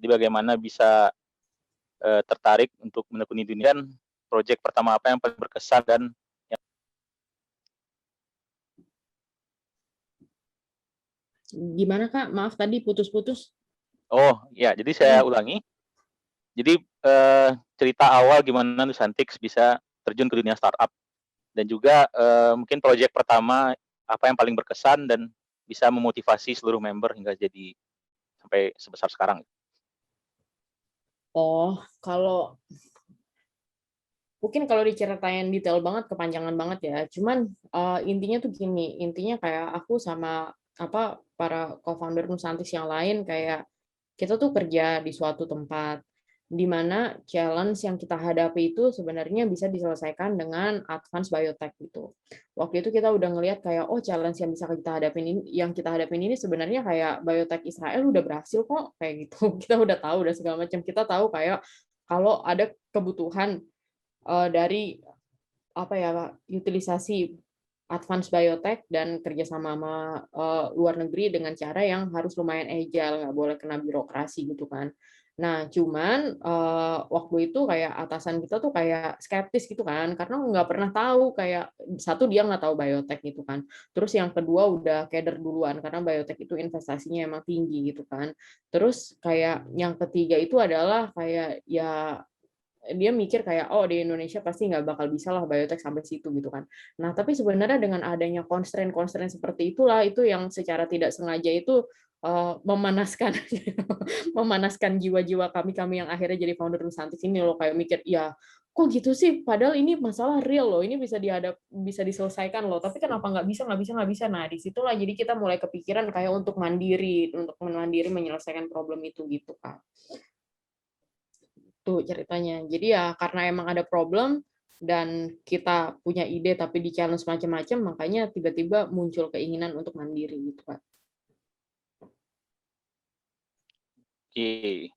Jadi bagaimana bisa, tertarik untuk menekuni dunia dan project pertama apa yang paling berkesan dan yang Gimana, Kak? Maaf tadi putus-putus. oh, ya, jadi saya Mhm. ulangi. Jadi, cerita awal gimana Nusantik bisa terjun ke dunia startup dan juga, mungkin project pertama apa yang paling berkesan dan bisa memotivasi seluruh member hingga jadi sampai sebesar sekarang. Oh, mungkin kalau diceritain detail banget, kepanjangan banget ya. Cuman, intinya tuh gini, intinya kayak aku sama, apa, para co-founder Nusantis yang lain kayak kita tuh kerja di suatu tempat, di mana challenge yang kita hadapi itu sebenarnya bisa diselesaikan dengan advance biotech gitu. Waktu itu kita udah ngelihat kayak, oh challenge yang kita hadapin ini sebenarnya kayak biotech Israel udah berhasil kok, kayak gitu. Kita udah tahu udah segala macam. Kita tahu kayak kalau ada kebutuhan dari apa ya, utilisasi advance biotech dan kerjasama sama luar negeri dengan cara yang harus lumayan agile, nggak boleh kena birokrasi gitu kan. Nah, cuman waktu itu kayak atasan kita tuh kayak skeptis gitu kan, karena nggak pernah tahu kayak satu dia nggak tahu biotek gitu kan. Terus yang kedua udah keder duluan karena biotek itu investasinya emang tinggi gitu kan. Terus kayak yang ketiga itu adalah kayak ya dia mikir kayak oh di Indonesia pasti nggak bakal bisa lah biotek sampai situ gitu kan. Nah tapi sebenarnya dengan adanya constraint seperti itulah itu yang secara tidak sengaja itu memanaskan memanaskan jiwa-jiwa kami yang akhirnya jadi founder Nusantis ini loh kayak mikir ya kok gitu sih padahal ini masalah real loh ini bisa diselesaikan loh tapi kenapa nggak bisa nah disitulah jadi kita mulai kepikiran kayak untuk mandiri menyelesaikan problem itu gitu kan. Tuh ceritanya. Jadi ya karena emang ada problem dan kita punya ide tapi di-challenge macam-macam, makanya tiba-tiba muncul keinginan untuk mandiri gitu, Kak. Oke.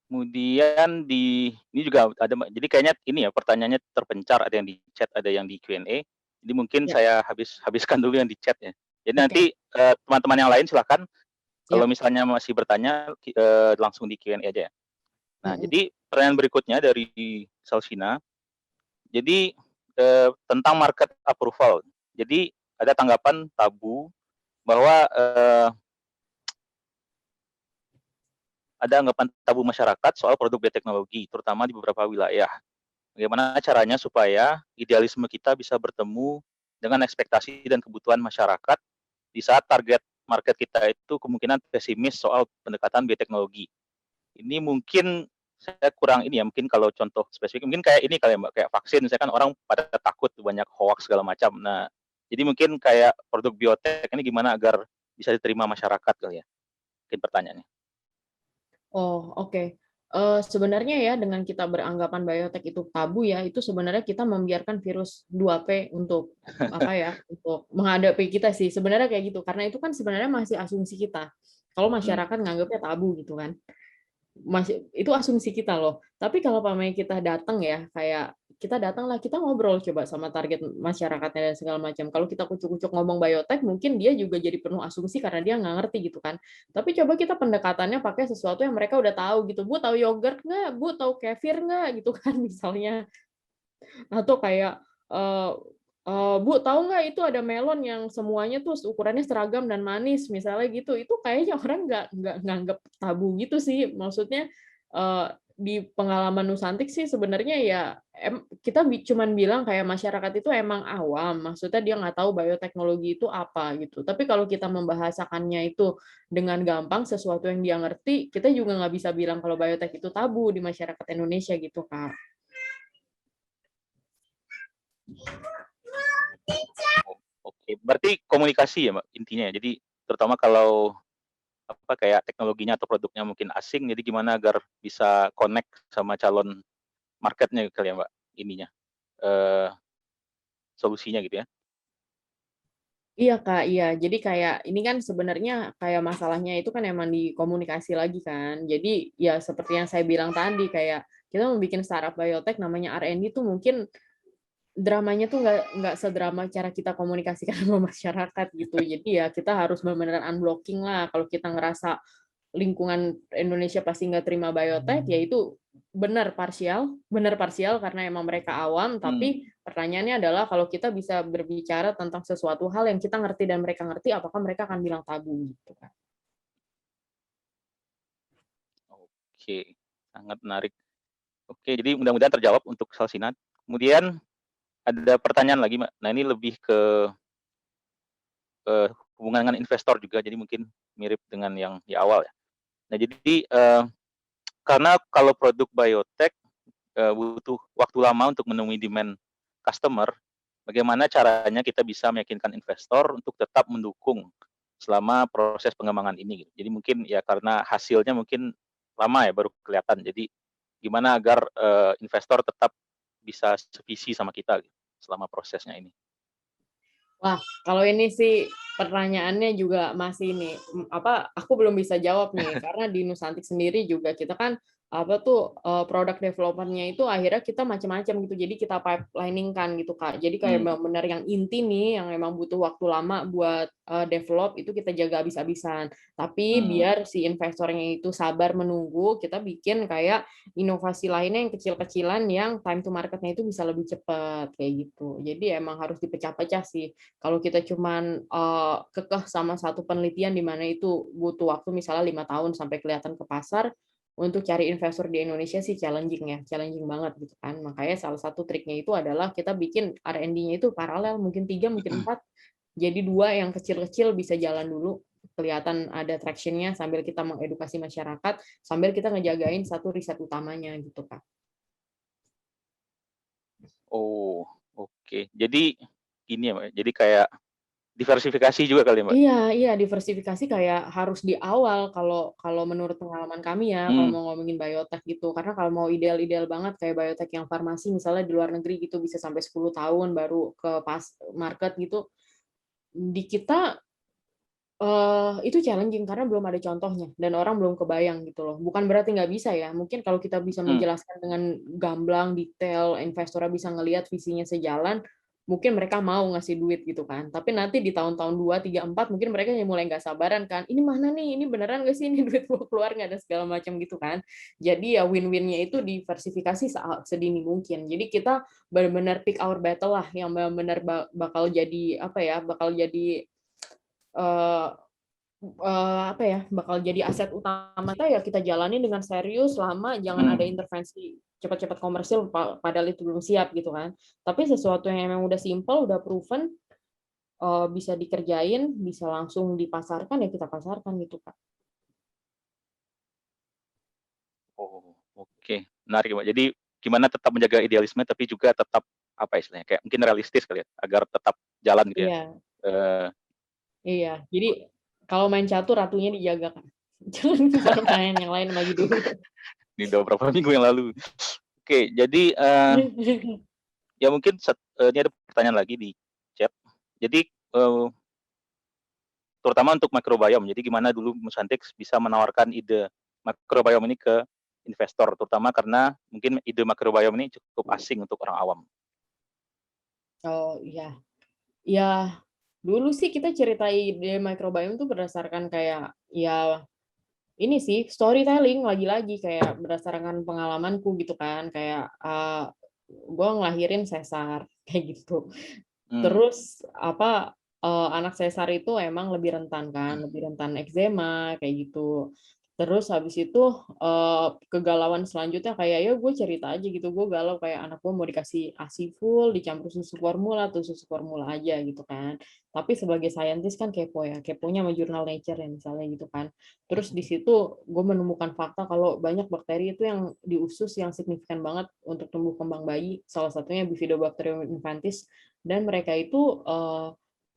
Kemudian ini juga ada jadi kayaknya ini ya pertanyaannya terpencar, ada yang di chat, ada yang di Q&A. Jadi mungkin Ya, saya habiskan dulu yang di chat ya. Jadi nanti, oke. teman-teman yang lain silakan kalau Ya. misalnya masih bertanya, langsung di Q&A aja ya. Nah, Mhm. jadi pertanyaan berikutnya dari Salsina. Jadi, tentang market approval. Jadi ada tanggapan Tabu bahwa, ada anggapan tabu masyarakat soal produk bioteknologi, terutama di beberapa wilayah. Bagaimana caranya supaya idealisme kita bisa bertemu dengan ekspektasi dan kebutuhan masyarakat di saat target market kita itu kemungkinan pesimis soal pendekatan bioteknologi. Ini mungkin saya kurang ini ya, mungkin kalau contoh spesifik mungkin kayak ini kali ya Mbak, kayak vaksin misalkan orang pada takut banyak hoax segala macam. Nah, jadi mungkin kayak produk biotek ini gimana agar bisa diterima masyarakat kali ya? Mungkin pertanyaannya. Oh, oke. Sebenarnya ya dengan kita beranggapan biotek itu tabu ya, itu sebenarnya kita membiarkan virus 2P untuk apa ya, untuk menghadapi kita sih. Sebenarnya kayak gitu, karena itu kan sebenarnya masih asumsi kita. Kalau Mhm. masyarakat nganggapnya tabu gitu kan. Masih itu asumsi kita loh. Tapi kalau pamannya kita datang ya, kayak kita datanglah, kita ngobrol coba sama target masyarakatnya dan segala macam. Kalau kita kucuk-kucuk ngomong biotek, mungkin dia juga jadi penuh asumsi karena dia nggak ngerti gitu kan. Tapi coba kita pendekatannya pakai sesuatu yang mereka udah tahu gitu. Bu tahu yogurt nggak? Bu tahu kefir nggak? Gitu kan misalnya. Atau kayak Bu tahu nggak itu ada melon yang semuanya tuh ukurannya seragam dan manis misalnya gitu. Itu kayaknya orang nggak nganggap tabu gitu sih. Maksudnya di pengalaman Nusantik sih sebenarnya ya kita cuman bilang kayak masyarakat itu emang awam. Maksudnya dia nggak tahu bioteknologi itu apa gitu. Tapi kalau kita membahasakannya itu dengan gampang sesuatu yang dia ngerti, kita juga nggak bisa bilang kalau biotek itu tabu di masyarakat Indonesia gitu, Kak. Oh, oke. Berarti komunikasi ya, Mbak, intinya ya? Jadi terutama kalau, apa, kayak teknologinya atau produknya mungkin asing, jadi gimana agar bisa connect sama calon market-nya kali ya, Mbak, ininya, eee, solusinya gitu ya? Iya, Kak, iya. Jadi kayak ini kan sebenarnya kayak masalahnya itu kan emang di komunikasi lagi kan. Jadi ya seperti yang saya bilang tadi kayak kita mau bikin startup biotech namanya R&D tuh mungkin dramanya tuh nggak sedrama cara kita komunikasikan sama masyarakat gitu. Jadi ya kita harus benar-benar unblocking lah kalau kita ngerasa lingkungan Indonesia pasti nggak terima biotek, ya itu benar parsial karena emang mereka awam, Mmm, tapi pertanyaannya adalah kalau kita bisa berbicara tentang sesuatu hal yang kita ngerti dan mereka ngerti, apakah mereka akan bilang tabu gitu kan? oke, sangat menarik. Oke, jadi mudah-mudahan terjawab untuk Salsina. Kemudian ada pertanyaan lagi, Mbak. Nah, ini lebih ke, hubungan dengan investor juga, jadi mungkin mirip dengan yang di awal ya. Nah, jadi, karena kalau produk biotech, butuh waktu lama untuk menemui demand customer, bagaimana caranya kita bisa meyakinkan investor untuk tetap mendukung selama proses pengembangan ini gitu. Jadi mungkin ya karena hasilnya mungkin lama ya baru kelihatan. Jadi gimana agar, investor tetap bisa sevisi sama kita gitu selama prosesnya ini? Wah, kalau ini sih pertanyaannya juga masih nih, aku belum bisa jawab nih, karena di Nusantik sendiri juga kita kan produk development-nya itu akhirnya kita macam-macam gitu. Jadi kita pipelining-kan gitu, Kak. Jadi kayak Hmm. benar-benar yang inti nih, yang emang butuh waktu lama buat develop itu kita jaga habis-habisan. Tapi Hmm. biar si investornya itu sabar menunggu, kita bikin kayak inovasi lainnya yang kecil-kecilan yang time to market-nya itu bisa lebih cepat kayak gitu. Jadi emang harus dipecah-pecah sih. Kalau kita cuman kekeh sama satu penelitian di mana itu butuh waktu misalnya 5 tahun sampai kelihatan ke pasar, untuk cari investor di Indonesia sih challenging banget gitu kan. Makanya salah satu triknya itu adalah kita bikin R&D-nya itu paralel, mungkin 3, mungkin 4. Jadi 2 yang kecil-kecil bisa jalan dulu, kelihatan ada traction-nya sambil kita mengedukasi masyarakat, sambil kita ngejagain satu riset utamanya gitu, Kak. Oh, oke. Jadi ini ya, Mbak, jadi kayak diversifikasi juga kali ya, Mbak? Iya iya, diversifikasi kayak harus di awal kalau kalau menurut pengalaman kami ya, kalau Hmm. mau ngomongin biotech gitu. Karena kalau mau ideal-ideal banget kayak biotech yang farmasi misalnya di luar negeri gitu bisa sampai 10 tahun baru ke pas market gitu. Di kita, itu challenging karena belum ada contohnya dan orang belum kebayang gitu loh. Bukan berarti nggak bisa ya, mungkin kalau kita bisa Hmm. menjelaskan dengan gamblang, detail, investornya bisa ngelihat visinya sejalan, mungkin mereka mau ngasih duit gitu kan. Tapi nanti di tahun-tahun 2, 3, 4 mungkin mereka mulai nggak sabaran kan, "Ini mana nih? Ini beneran nggak sih ini duit gua keluar nggak?" Dan segala macam gitu kan. Jadi ya win-win-nya itu diversifikasi sedini mungkin. Jadi kita benar-benar pick our battle lah yang benar-benar bakal jadi apa ya, bakal jadi eee apa ya, bakal jadi aset utama kita ya kita jalani dengan serius, lama, jangan ada Hmm. intervensi cepat-cepat komersil padahal itu belum siap gitu kan. Tapi sesuatu yang emang udah simpel, udah proven, bisa dikerjain, bisa langsung dipasarkan, ya kita pasarkan gitu, Kak. Oh, oke. Menarik, Mbak. Jadi gimana tetap menjaga idealisme tapi juga tetap, apa ya istilahnya, kayak mungkin realistis kali ya, agar tetap jalan gitu ya? Iya Eee, iya. Jadi kalau main catur ratunya dijaga, Kak. Jangan baru main yang lain maju dulu. ini udah berapa minggu yang lalu. Oke, jadi, ya mungkin ini ada pertanyaan lagi di chat. Jadi, terutama untuk microbiome, jadi gimana dulu Muzantix bisa menawarkan ide microbiome ini ke investor, terutama karena mungkin ide microbiome ini cukup asing untuk orang awam. Oh, iya. Ya, dulu sih kita cerita ide microbiome tuh berdasarkan kayak, ya ini sih, storytelling lagi-lagi, kayak berdasarkan pengalamanku gitu kan, kayak, gua ngelahirin sesar, kayak gitu. Hmm. Terus apa, anak sesar itu emang lebih rentan kan, lebih rentan eksema, kayak gitu. Terus habis itu, kegalauan selanjutnya kayak, ya gue cerita aja gitu, gue galau kayak anak gue mau dikasih ASI full, dicampur susu formula atau susu formula aja gitu kan. Tapi sebagai saintis kan kepo ya, keponya sama jurnal Nature ya misalnya gitu kan. Terus di situ gue menemukan fakta kalau banyak bakteri itu yang di usus yang signifikan banget untuk tumbuh kembang bayi, salah satunya Bifidobacterium infantis, dan mereka itu,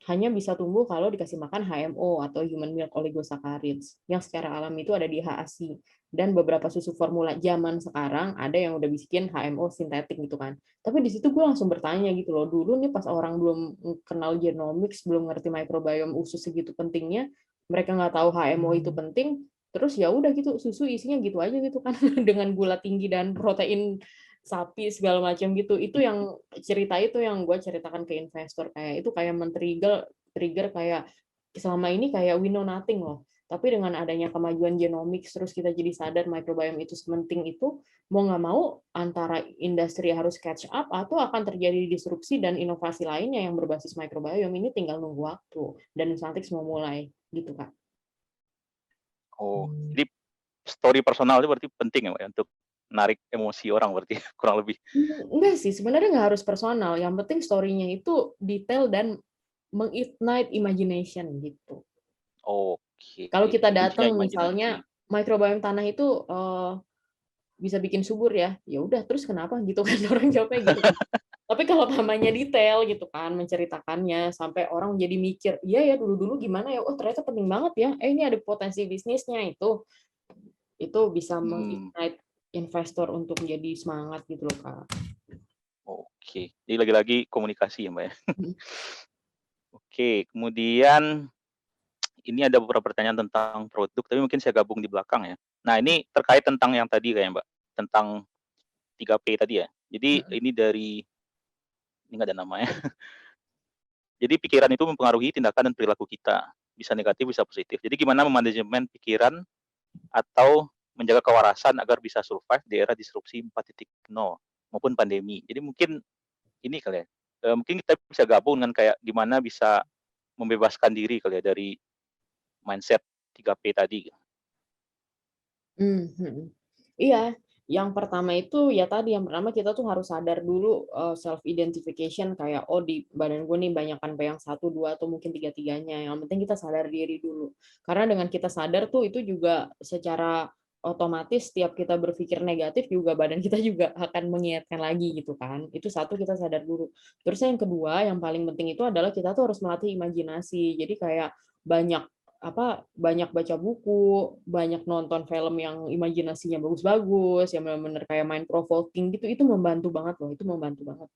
hanya bisa tumbuh kalau dikasih makan HMO atau human milk oligosaccharides yang secara alami itu ada di HASI, dan beberapa susu formula zaman sekarang ada yang udah bikin HMO sintetik gitu kan. Tapi di situ gue langsung bertanya gitu loh, dulu nih pas orang belum kenal genomics, belum ngerti microbiome usus segitu pentingnya, mereka nggak tahu HMO itu penting, terus ya udah gitu susu isinya gitu aja gitu kan dengan gula tinggi dan protein sapi segala macam gitu. Itu yang cerita itu yang gue ceritakan ke investor, kayak itu kayak men-trigger trigger kayak selama ini kayak we know nothing loh. Tapi dengan adanya kemajuan genomics terus kita jadi sadar microbiome itu sepenting itu, mau nggak mau antara industri harus catch up atau akan terjadi disrupsi dan inovasi lainnya yang berbasis microbiome, ini tinggal nunggu waktu dan Nusantik mau mulai gitu, Kak. Oh, jadi story personal itu berarti penting ya, Mbak, ya, untuk menarik emosi orang berarti kurang lebih? Enggak sih, sebenarnya nggak harus personal, yang penting story-nya itu detail dan ignite imagination gitu. Oke, Kalau kita jadi kuncinya datang imajinasi. misalnya microbiome tanah itu, bisa bikin subur ya, ya udah terus kenapa gitu kan orang jawabnya gitu kan. Tapi kalau mamanya detail gitu kan menceritakannya sampai orang jadi mikir, "Iya ya dulu-dulu gimana ya, oh ternyata penting banget ya, ini ada potensi bisnisnya," itu bisa Hmm. meng-ignite investor untuk jadi semangat gitu loh, Kak. Oke, jadi lagi-lagi komunikasi ya, Mbak, ya? Mhm. Oke, kemudian ini ada beberapa pertanyaan tentang produk, tapi mungkin saya gabung di belakang ya. Nah, ini terkait tentang yang tadi kayak Mbak, tentang 3P tadi ya. Jadi Mhm. ini ini nggak ada namanya. Jadi pikiran itu mempengaruhi tindakan dan perilaku kita, bisa negatif, bisa positif. Jadi gimana memanajemen pikiran atau menjaga kewarasan agar bisa survive di era disrupsi 4.0 maupun pandemi. Jadi mungkin ini kali ya, mungkin kita bisa gabung dengan kayak gimana bisa membebaskan diri kali ya dari mindset 3P tadi. Mhm. Iya, yang pertama itu ya tadi, yang pertama kita tuh harus sadar dulu, self identification kayak, "Oh di badan gue nih banyakan P yang 1, 2 atau mungkin tiga-tiganya." Yang penting kita sadar diri dulu. Karena dengan kita sadar tuh itu juga secara otomatis setiap kita berpikir negatif juga badan kita juga akan mengingatkan lagi gitu kan. Itu satu kita sadar dulu. Terus yang kedua, yang paling penting itu adalah kita tuh harus melatih imajinasi. Jadi kayak banyak banyak baca buku, banyak nonton film yang imajinasinya bagus-bagus, yang benar-benar kayak mind provoking gitu, itu membantu banget loh, itu membantu banget,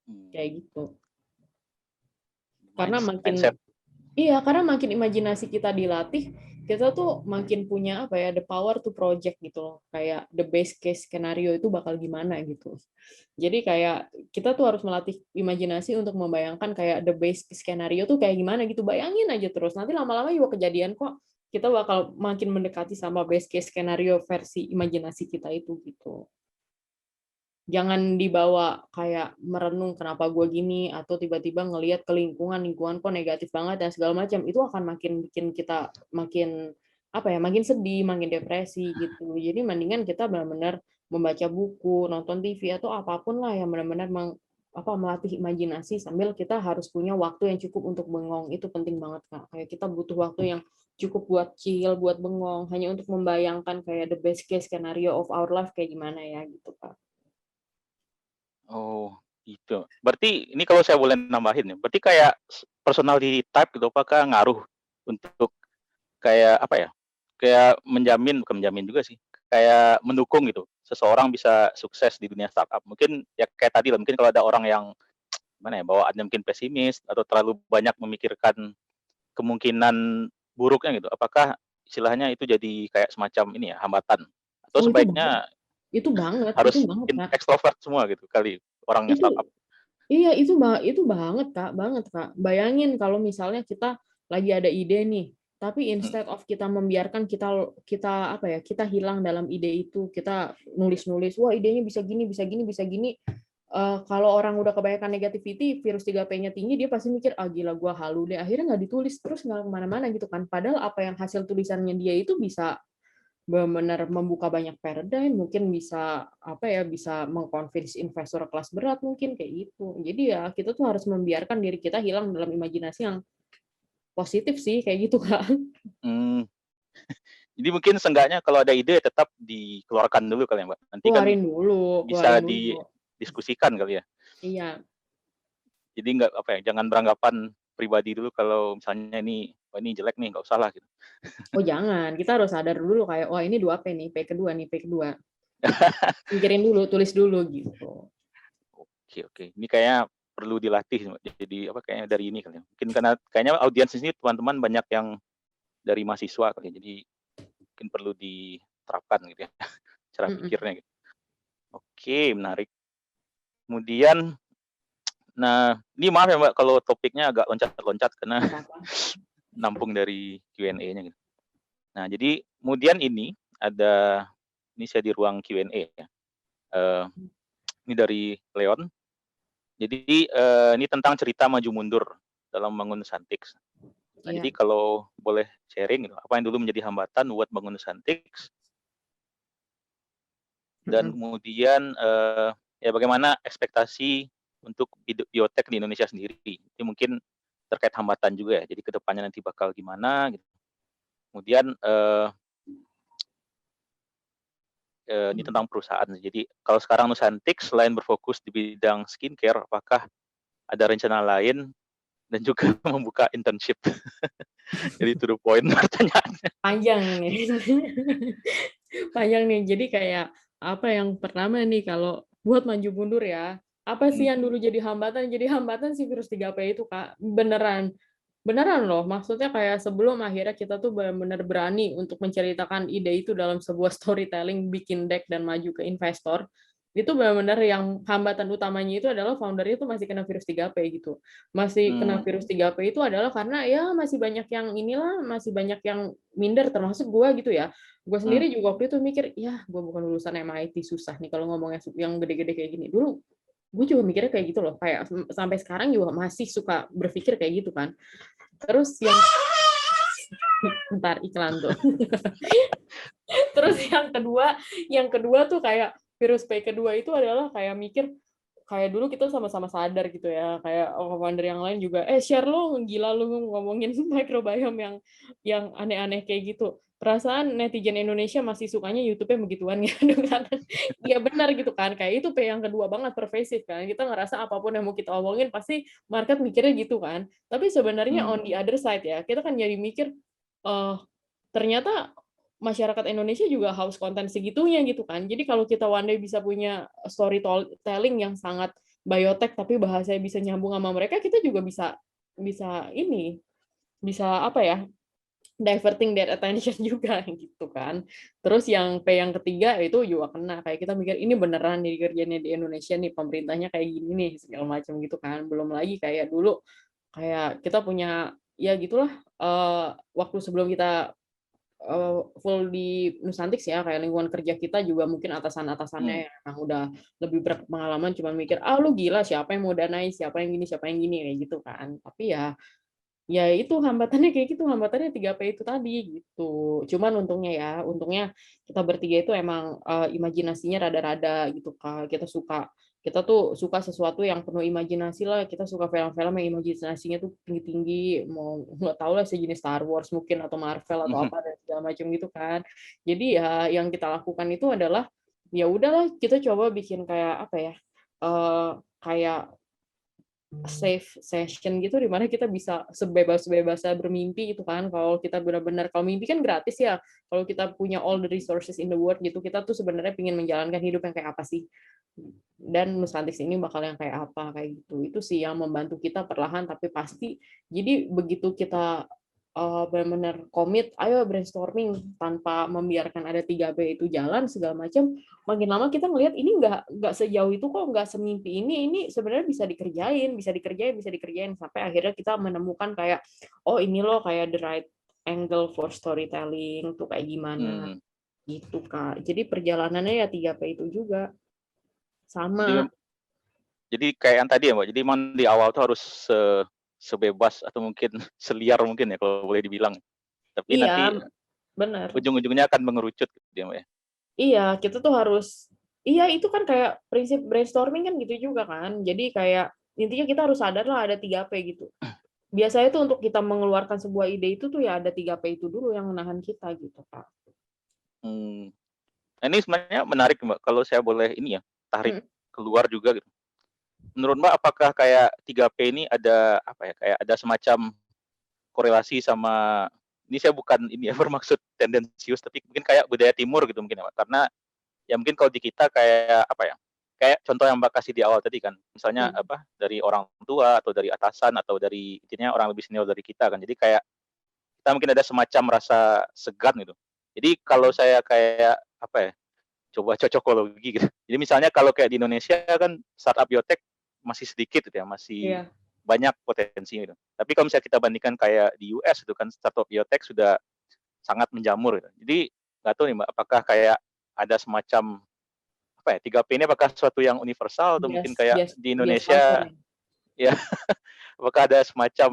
Hmm, kayak gitu. Karena mindset. makin Iya, karena makin imajinasi kita dilatih, kita tuh makin punya the power to project gitu loh. Kayak the best case scenario itu bakal gimana gitu. Jadi kayak kita tuh harus melatih imajinasi untuk membayangkan kayak the best skenario tuh kayak gimana gitu. Bayangin aja terus. Nanti lama-lama juga kejadian kok. Kita bakal makin mendekati sama best case skenario versi imajinasi kita itu gitu. Jangan dibawa kayak merenung kenapa gue gini atau tiba-tiba ngelihat ke lingkungan kok negatif banget dan segala macam. Itu akan makin bikin kita makin makin sedih, makin depresi gitu. Jadi mendingan kita benar-benar membaca buku, nonton TV atau apapun lah yang benar-benar melatih imajinasi sambil kita harus punya waktu yang cukup untuk bengong. Itu penting banget, Kak. Kayak kita butuh waktu yang cukup buat chill, buat bengong, hanya untuk membayangkan kayak the best case scenario of our life kayak gimana ya gitu, Kak. Oh, gitu. Berarti ini kalau saya boleh nambahin ya, berarti kayak personality type gitu apakah ngaruh untuk kayak apa ya, kayak menjamin bukan menjamin juga sih, kayak mendukung gitu, seseorang bisa sukses di dunia startup. Mungkin ya kayak tadi lah, mungkin kalau ada orang yang gimana ya, bawaannya mungkin pesimis atau terlalu banyak memikirkan kemungkinan buruknya gitu, apakah istilahnya itu jadi kayak semacam ini ya, hambatan? Atau Oh sebaiknya itu harus banget, Kak. ekstrovert semua gitu kali orangnya Itu startup? iya, itu banget, Kak, banget, Kak. Bayangin kalau misalnya kita lagi ada ide nih, tapi Mhm. instead of kita membiarkan kita kita kita hilang dalam ide itu, kita nulis-nulis, "Wah, idenya bisa gini bisa gini bisa gini." Kalau orang udah kebanyakan negativity, virus 3P-nya tinggi, dia pasti mikir, "Ah, gila gua halu deh." Akhirnya nggak ditulis, terus nggak kemana-mana gitu kan. Padahal apa yang hasil tulisannya dia itu bisa benar-benar membuka banyak paradigm, mungkin bisa bisa meng-convince investor kelas berat mungkin kayak gitu. Jadi ya kita tuh harus membiarkan diri kita hilang dalam imajinasi yang positif sih kayak gitu, Kak. Mmm, jadi mungkin seenggaknya kalau ada ide tetap dikeluarkan dulu kali ya, Mbak? Nanti kan bisa Keluarin dulu. didiskusikan kali ya? Iya. Jadi nggak apa ya, jangan beranggapan pribadi dulu kalau misalnya ini, "Wah ini jelek nih, nggak usah lah," gitu. Oh jangan, kita harus sadar dulu kayak, "Wah ini 2P nih, P kedua nih, P kedua." Pikirin dulu, tulis dulu gitu. Oke oke, ini kayaknya perlu dilatih Mbak, jadi apa, kayaknya dari ini kali ya, mungkin karena kayaknya audiens di sini teman-teman banyak yang dari mahasiswa kali ya, jadi mungkin perlu diterapkan gitu ya, cara Mhm. pikirnya gitu. Oke, menarik. Kemudian, nah ini maaf ya Mbak, kalau topiknya agak loncat-loncat karena Nggak apa-apa. nampung dari Q&A-nya gitu. Nah, jadi kemudian ini ada ini saya di ruang Q&A ya, eee, ini dari Leon. Jadi, ini tentang cerita maju mundur dalam bangun Nusantix. Nah, jadi Iya. kalau boleh sharing gitu, apa yang dulu menjadi hambatan buat bangun Nusantix dan Mhm. kemudian, ya bagaimana ekspektasi untuk biotek di Indonesia sendiri. Ini mungkin terkait hambatan juga ya, jadi ke depannya nanti bakal gimana gitu. Kemudian, ini tentang perusahaan. Jadi kalau sekarang Nusantix selain berfokus di bidang skincare, apakah ada rencana lain dan juga membuka internship? Jadi to the point pertanyaannya. Panjang nih. Panjang nih. Jadi kayak yang pertama nih kalau buat maju mundur ya, apa sih Mhm. yang dulu jadi hambatan? Jadi hambatan si virus 3P itu, Kak. Beneran. Beneran loh, maksudnya kayak sebelum akhirnya kita tuh benar-benar berani untuk menceritakan ide itu dalam sebuah storytelling, bikin deck dan maju ke investor, itu benar-benar yang hambatan utamanya itu adalah founder-nya itu masih kena virus 3P gitu. Masih kena Hmm. virus 3P itu adalah karena ya masih banyak yang inilah, masih banyak yang minder termasuk gua gitu ya. Gua Hmm. sendiri juga waktu itu mikir, ya gua bukan lulusan MIT susah nih kalau ngomongnya yang gede-gede kayak gini. Dulu gue juga mikirnya kayak gitu loh, kayak sampai sekarang juga masih suka berpikir kayak gitu kan. Terus yang bentar iklan tuh. Terus yang kedua tuh kayak virus P kedua itu adalah kayak mikir kayak dulu kita sama-sama sadar gitu ya, kayak founder yang lain juga, share lo, gila lu ngomongin microbiome yang aneh-aneh kayak gitu. Perasaan netizen Indonesia masih sukanya YouTube-nya begituan ya. Iya benar gitu kan, kayak itu P yang kedua banget pervasive kan. Kita ngerasa apapun yang mau kita omongin pasti market mikirnya gitu kan. Tapi sebenarnya Hmm. on the other side ya, kita kan jadi mikir, eh ternyata masyarakat Indonesia juga haus konten segitunya gitu kan. Jadi kalau kita one day bisa punya storytelling yang sangat biotek tapi bahasanya bisa nyambung sama mereka, kita juga bisa bisa ini, bisa apa ya, diverting that attention juga gitu kan. Terus yang P yang ketiga itu juga kena, kayak kita mikir ini beneran nih kerjanya di Indonesia nih, pemerintahnya kayak gini nih segala macam gitu kan. Belum lagi kayak dulu kayak kita punya ya gitulah, waktu sebelum kita full di Nusantics ya, kayak lingkungan kerja kita juga mungkin atasan-atasannya Hmm. yang emang udah lebih berpengalaman cuma mikir, "Ah, lu gila, siapa yang mau danai, siapa yang gini," kayak gitu kan. Tapi ya itu hambatannya kayak gitu, hambatannya 3P itu tadi, gitu. Cuman untungnya kita bertiga itu emang, imajinasinya rada-rada gitu, Kak. Kita tuh suka sesuatu yang penuh imajinasi lah, kita suka film-film yang imajinasinya tuh tinggi-tinggi, mau nggak tahu lah sejenis Star Wars mungkin atau Marvel atau apa dan segala macam gitu kan. Jadi ya yang kita lakukan itu adalah, ya udahlah kita coba bikin kayak apa ya, kayak safe session gitu di mana kita bisa sebebas-bebasnya bermimpi gitu kan. Kalau kita benar-benar kalau mimpi kan gratis ya. Kalau kita punya all the resources in the world gitu, kita tuh sebenarnya pengen menjalankan hidup yang kayak apa sih? Dan Nusantics ini bakal yang kayak apa kayak gitu. Itu sih yang membantu kita perlahan tapi pasti. Jadi begitu kita benar-benar komit, ayo brainstorming tanpa membiarkan ada 3B itu jalan segala macam, makin lama kita ngelihat ini nggak sejauh itu kok, nggak semimpi ini sebenarnya bisa dikerjain sampai akhirnya kita menemukan kayak oh ini loh kayak the right angle for storytelling tuh kayak gimana Hmm. gitu Kak. Jadi perjalanannya ya 3P itu juga Jadi sama. jadi kayak yang tadi ya, Mbak, jadi memang di awal tuh harus sebebas atau mungkin seliar mungkin ya kalau boleh dibilang. Tapi Iya, nanti benar. ujung-ujungnya akan mengerucut gitu ya, Mbak, ya? Iya, kita tuh harus iya itu kan kayak prinsip brainstorming kan gitu juga kan. Jadi kayak intinya kita harus sadar lah ada 3P gitu. Biasanya tuh untuk kita mengeluarkan sebuah ide itu tuh ya ada 3P itu dulu yang menahan kita gitu, Kak. Hmm. Nah, ini sebenarnya menarik, Mbak, kalau saya boleh ini ya, tarik Mhm, keluar juga gitu. Menurut Mbak, apakah kayak 3P ini ada, apa ya, kayak ada semacam korelasi sama ini saya bukan ini ya, bermaksud tendensius, tapi mungkin kayak budaya timur gitu mungkin ya, Mbak. Karena ya mungkin kalau di kita kayak, apa ya, kayak contoh yang Mbak kasih di awal tadi kan, misalnya mhm, apa, dari orang tua atau dari atasan atau dari intinya orang lebih senior dari kita kan. Jadi kayak kita mungkin ada semacam rasa segan gitu. Jadi kalau saya kayak, apa ya, coba cocokologi gitu. Jadi misalnya kalau kayak di Indonesia kan startup biotech masih sedikit gitu ya, masih iya. banyak potensinya gitu. Tapi kalau misalnya kita bandingkan kayak di US itu kan startup biotech sudah sangat menjamur gitu. Jadi nggak tahu nih Mbak, apakah kayak ada semacam apa ya, 3P ini apakah sesuatu yang universal atau mungkin kayak di Bias culture Indonesia ya. ya apakah ada semacam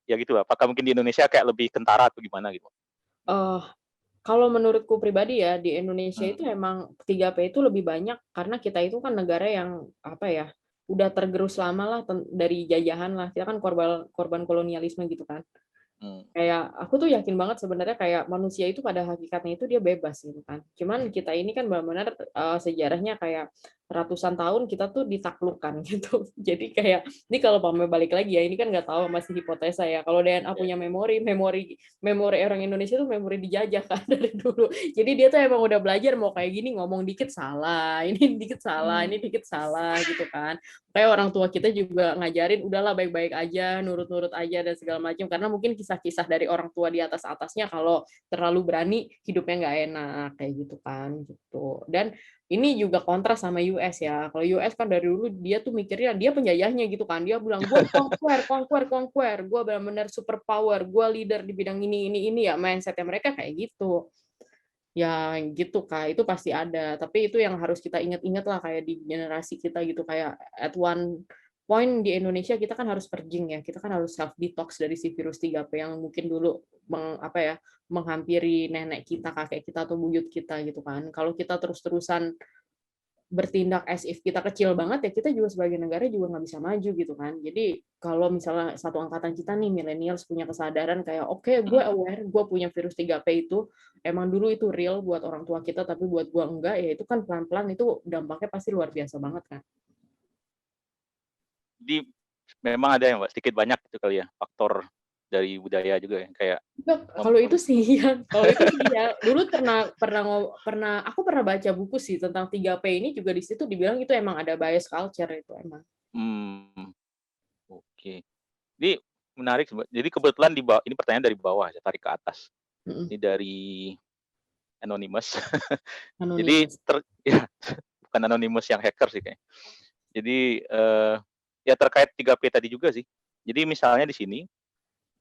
ya gitu, apakah mungkin di Indonesia kayak lebih kentara atau gimana gitu? Eh, kalau menurutku pribadi ya, di Indonesia Hmm. itu emang 3P itu lebih banyak karena kita itu kan negara yang, apa ya, udah tergerus lama lah dari jajahan lah, kita kan korban korban kolonialisme gitu kan. Hmm. Kayak aku tuh yakin banget sebenarnya kayak manusia itu pada hakikatnya itu dia bebas gitu kan. Cuman kita ini kan benar-benar sejarahnya kayak ratusan tahun kita tuh ditaklukkan gitu. Jadi kayak ini kalau pamer balik lagi ya, ini kan nggak tahu, masih hipotesa ya. Kalau DNA Ya. punya memori orang Indonesia tuh memori dijajah kan dari dulu. Jadi dia tuh emang udah belajar mau kayak gini, ngomong dikit salah, ini dikit salah, ini dikit salah gitu kan. Kayak orang tua kita juga ngajarin udahlah baik-baik aja, nurut-nurut aja dan segala macam, karena mungkin kisah-kisah dari orang tua di atas-atasnya kalau terlalu berani hidupnya nggak enak kayak gitu kan gitu. Dan ini juga kontras sama US ya. Kalau US kan dari dulu dia tuh mikirnya dia penjajahnya gitu kan. Dia bilang gue conquer, gue benar-benar super power, gue leader di bidang ini ya. Mindsetnya mereka kayak gitu. Ya gitu Kak, itu pasti ada. Tapi itu yang harus kita ingat-ingat lah kayak di generasi kita gitu, kayak at one point di Indonesia kita kan harus purging ya. Kita kan harus self detox dari si virus 3P yang mungkin dulu menghampiri nenek kita, kakek kita atau buyut kita gitu kan. Kalau kita terus-terusan bertindak as if kita kecil banget ya, kita juga sebagai negara juga nggak bisa maju gitu kan. Jadi kalau misalnya satu angkatan kita nih millennials punya kesadaran kayak oke, gue aware gue punya virus 3P itu emang dulu itu real buat orang tua kita, tapi buat gue enggak, ya itu kan pelan-pelan itu dampaknya pasti luar biasa banget kan. Jadi memang ada yang sedikit banyak itu kali ya faktor dari budaya juga yang kayak Kalau itu sih ya, dulu aku pernah baca buku sih tentang 3P ini, juga di situ dibilang itu emang ada bias culture itu emang. Oke. Jadi menarik. Jadi kebetulan ini pertanyaan dari bawah, saya tarik ke atas. Ini dari Anonymous. Jadi ya, bukan Anonymous yang hacker sih kayaknya. Jadi ya terkait 3P tadi juga sih. Jadi misalnya di sini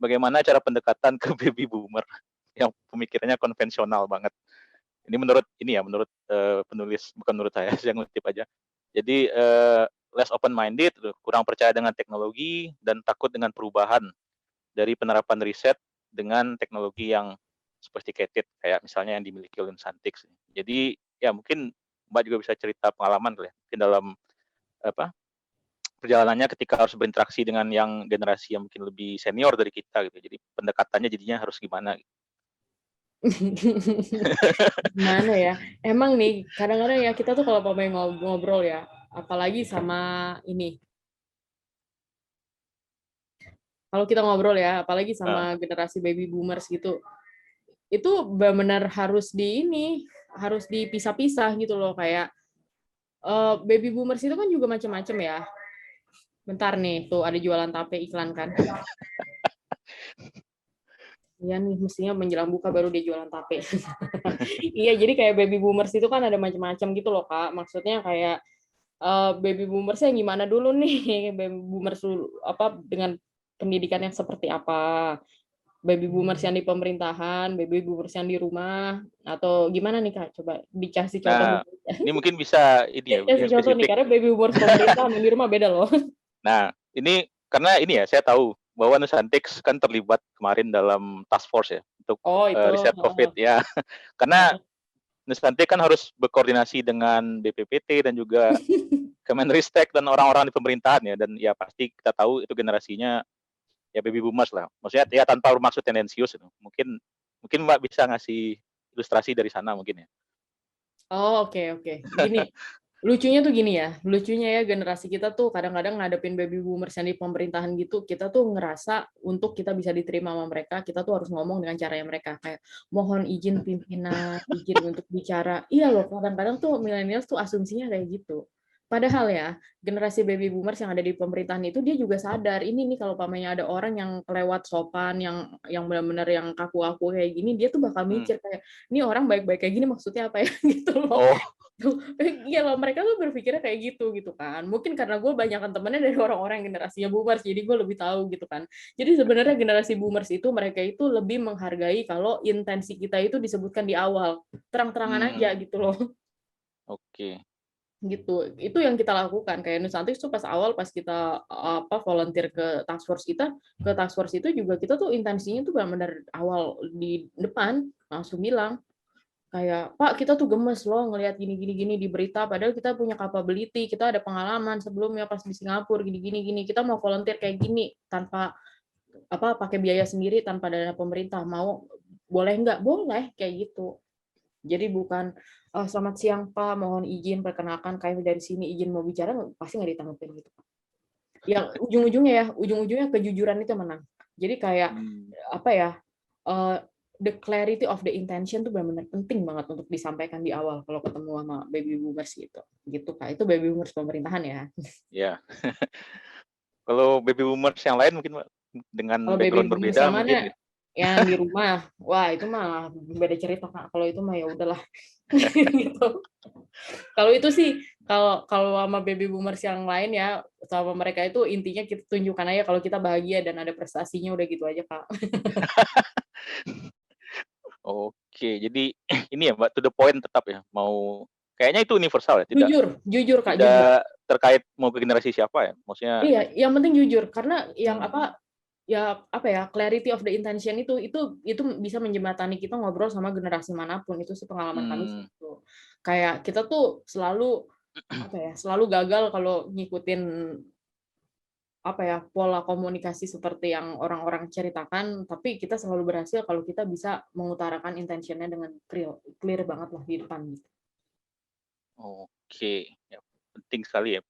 bagaimana cara pendekatan ke baby boomer yang pemikirannya konvensional banget. Ini menurut penulis, bukan menurut saya, saya ngutip aja. Jadi less open minded, kurang percaya dengan teknologi dan takut dengan perubahan dari penerapan riset dengan teknologi yang sophisticated kayak misalnya yang dimiliki oleh Nusantix. Jadi ya mungkin Mbak juga bisa cerita pengalaman kali ya, mungkin dalam perjalanannya ketika harus berinteraksi dengan yang generasi yang mungkin lebih senior dari kita gitu. Jadi pendekatannya jadinya harus gimana gitu. Gimana ya? Emang nih, kadang-kadang ya kita tuh kalau pemain ngobrol ya, apalagi sama ini. Kalau kita ngobrol ya, apalagi sama generasi baby boomers gitu, itu benar-benar harus harus dipisah-pisah gitu loh, kayak baby boomers itu kan juga macam-macam ya. Bentar nih, tuh ada jualan tape iklan kan. Iya nih, mestinya menjelang buka baru dia jualan tape. Iya, jadi kayak baby boomers itu kan ada macam-macam gitu loh, Kak. Maksudnya kayak baby boomers yang gimana dulu nih? Baby boomers dengan pendidikan yang seperti apa? Baby boomers yang di pemerintahan, baby boomers yang di rumah, atau gimana nih Kak? Coba dikasih contoh. Nah, ini mungkin bisa ini ya, Kasih yang contoh nih, spesifik. karena baby boomers pemerintahan yang di rumah beda loh. Nah, ini karena ini ya, saya tahu bahwa Nusantix kan terlibat kemarin dalam task force ya untuk riset COVID ya. Karena Nusantix kan harus berkoordinasi dengan BPPT dan juga Kemenristek dan orang-orang di pemerintahan ya, dan ya pasti kita tahu itu generasinya ya baby boomers lah. Maksudnya ya tanpa bermaksud tendensius itu. Mungkin Mbak bisa ngasih ilustrasi dari sana mungkin ya. Oh, oke. Gini, lucunya tuh gini ya. Lucunya ya generasi kita tuh kadang-kadang ngadepin baby boomers yang di pemerintahan gitu, kita tuh ngerasa untuk kita bisa diterima sama mereka, kita tuh harus ngomong dengan caranya mereka. Kayak, mohon izin pimpinan, izin untuk bicara. Iya loh, kadang-kadang tuh millennials tuh asumsinya kayak gitu. Padahal ya, generasi baby boomers yang ada di pemerintahan itu dia juga sadar, ini nih kalau pamannya ada orang yang kelewat sopan, yang benar-benar yang kaku-kaku kayak gini, dia tuh bakal mikir kayak, ini orang baik-baik kayak gini maksudnya apa ya gitu loh. Oh, Iya loh, mereka tuh berpikirnya kayak gitu kan. Mungkin karena gue banyakan temennya dari orang-orang yang generasinya boomers, jadi gue lebih tahu gitu kan. Jadi sebenarnya generasi boomers itu, mereka itu lebih menghargai kalau intensi kita itu disebutkan di awal. Terang-terangan aja gitu loh. Oke. Gitu. Itu yang kita lakukan. Kayak Nusantix tuh pas awal, pas kita volunteer ke task force itu juga kita tuh intensinya tuh benar-benar awal di depan langsung bilang, kayak Pak kita tuh gemes loh ngelihat gini di berita, padahal kita punya capability, kita ada pengalaman sebelumnya pas di Singapura gini, kita mau volunteer kayak gini tanpa pakai biaya sendiri, tanpa dana pemerintah, boleh nggak? Boleh kayak gitu. Jadi bukan, "Selamat siang Pak, mohon izin perkenalkan kami dari sini izin mau bicara," pasti nggak ditanggepin gitu. Yang ujung-ujungnya kejujuran itu menang. Jadi kayak, Hmm. apa ya, eee, the clarity of the intention tuh benar-benar penting banget untuk disampaikan di awal kalau ketemu sama baby boomers gitu. Gitu, Kak. Itu baby boomers pemerintahan ya. Ya. Kalau baby boomers yang lain mungkin, Mbak, dengan Kalau baby background boomers berbeda yang mungkin mana? gitu. Yang di rumah. Wah, itu mah beda cerita, Kak. Kalau itu mah ya udahlah, gitu. Kalau itu sih, kalau kalau sama baby boomers yang lain ya, sama mereka itu intinya kita tunjukkan aja kalau kita bahagia dan ada prestasinya, udah gitu aja, Kak. Oke, jadi ini ya, Mbak, to the point tetap ya, mau kayaknya itu universal ya, tidak Jujur jujur, Kak, jujur. tidak terkait mau ke generasi siapa ya, maksudnya Iya, yang penting jujur, karena yang mhm, apa ya, clarity of the intention itu bisa menjembatani kita ngobrol sama generasi manapun, itu sih pengalaman kami sih mmm, gitu. Kayak kita tuh selalu, apa ya, selalu gagal kalau ngikutin, apa ya, pola komunikasi seperti yang orang-orang ceritakan, tapi kita selalu berhasil kalau kita bisa mengutarakan intention-nya dengan clear banget lah di depan gitu. oke, ya penting sekali ya.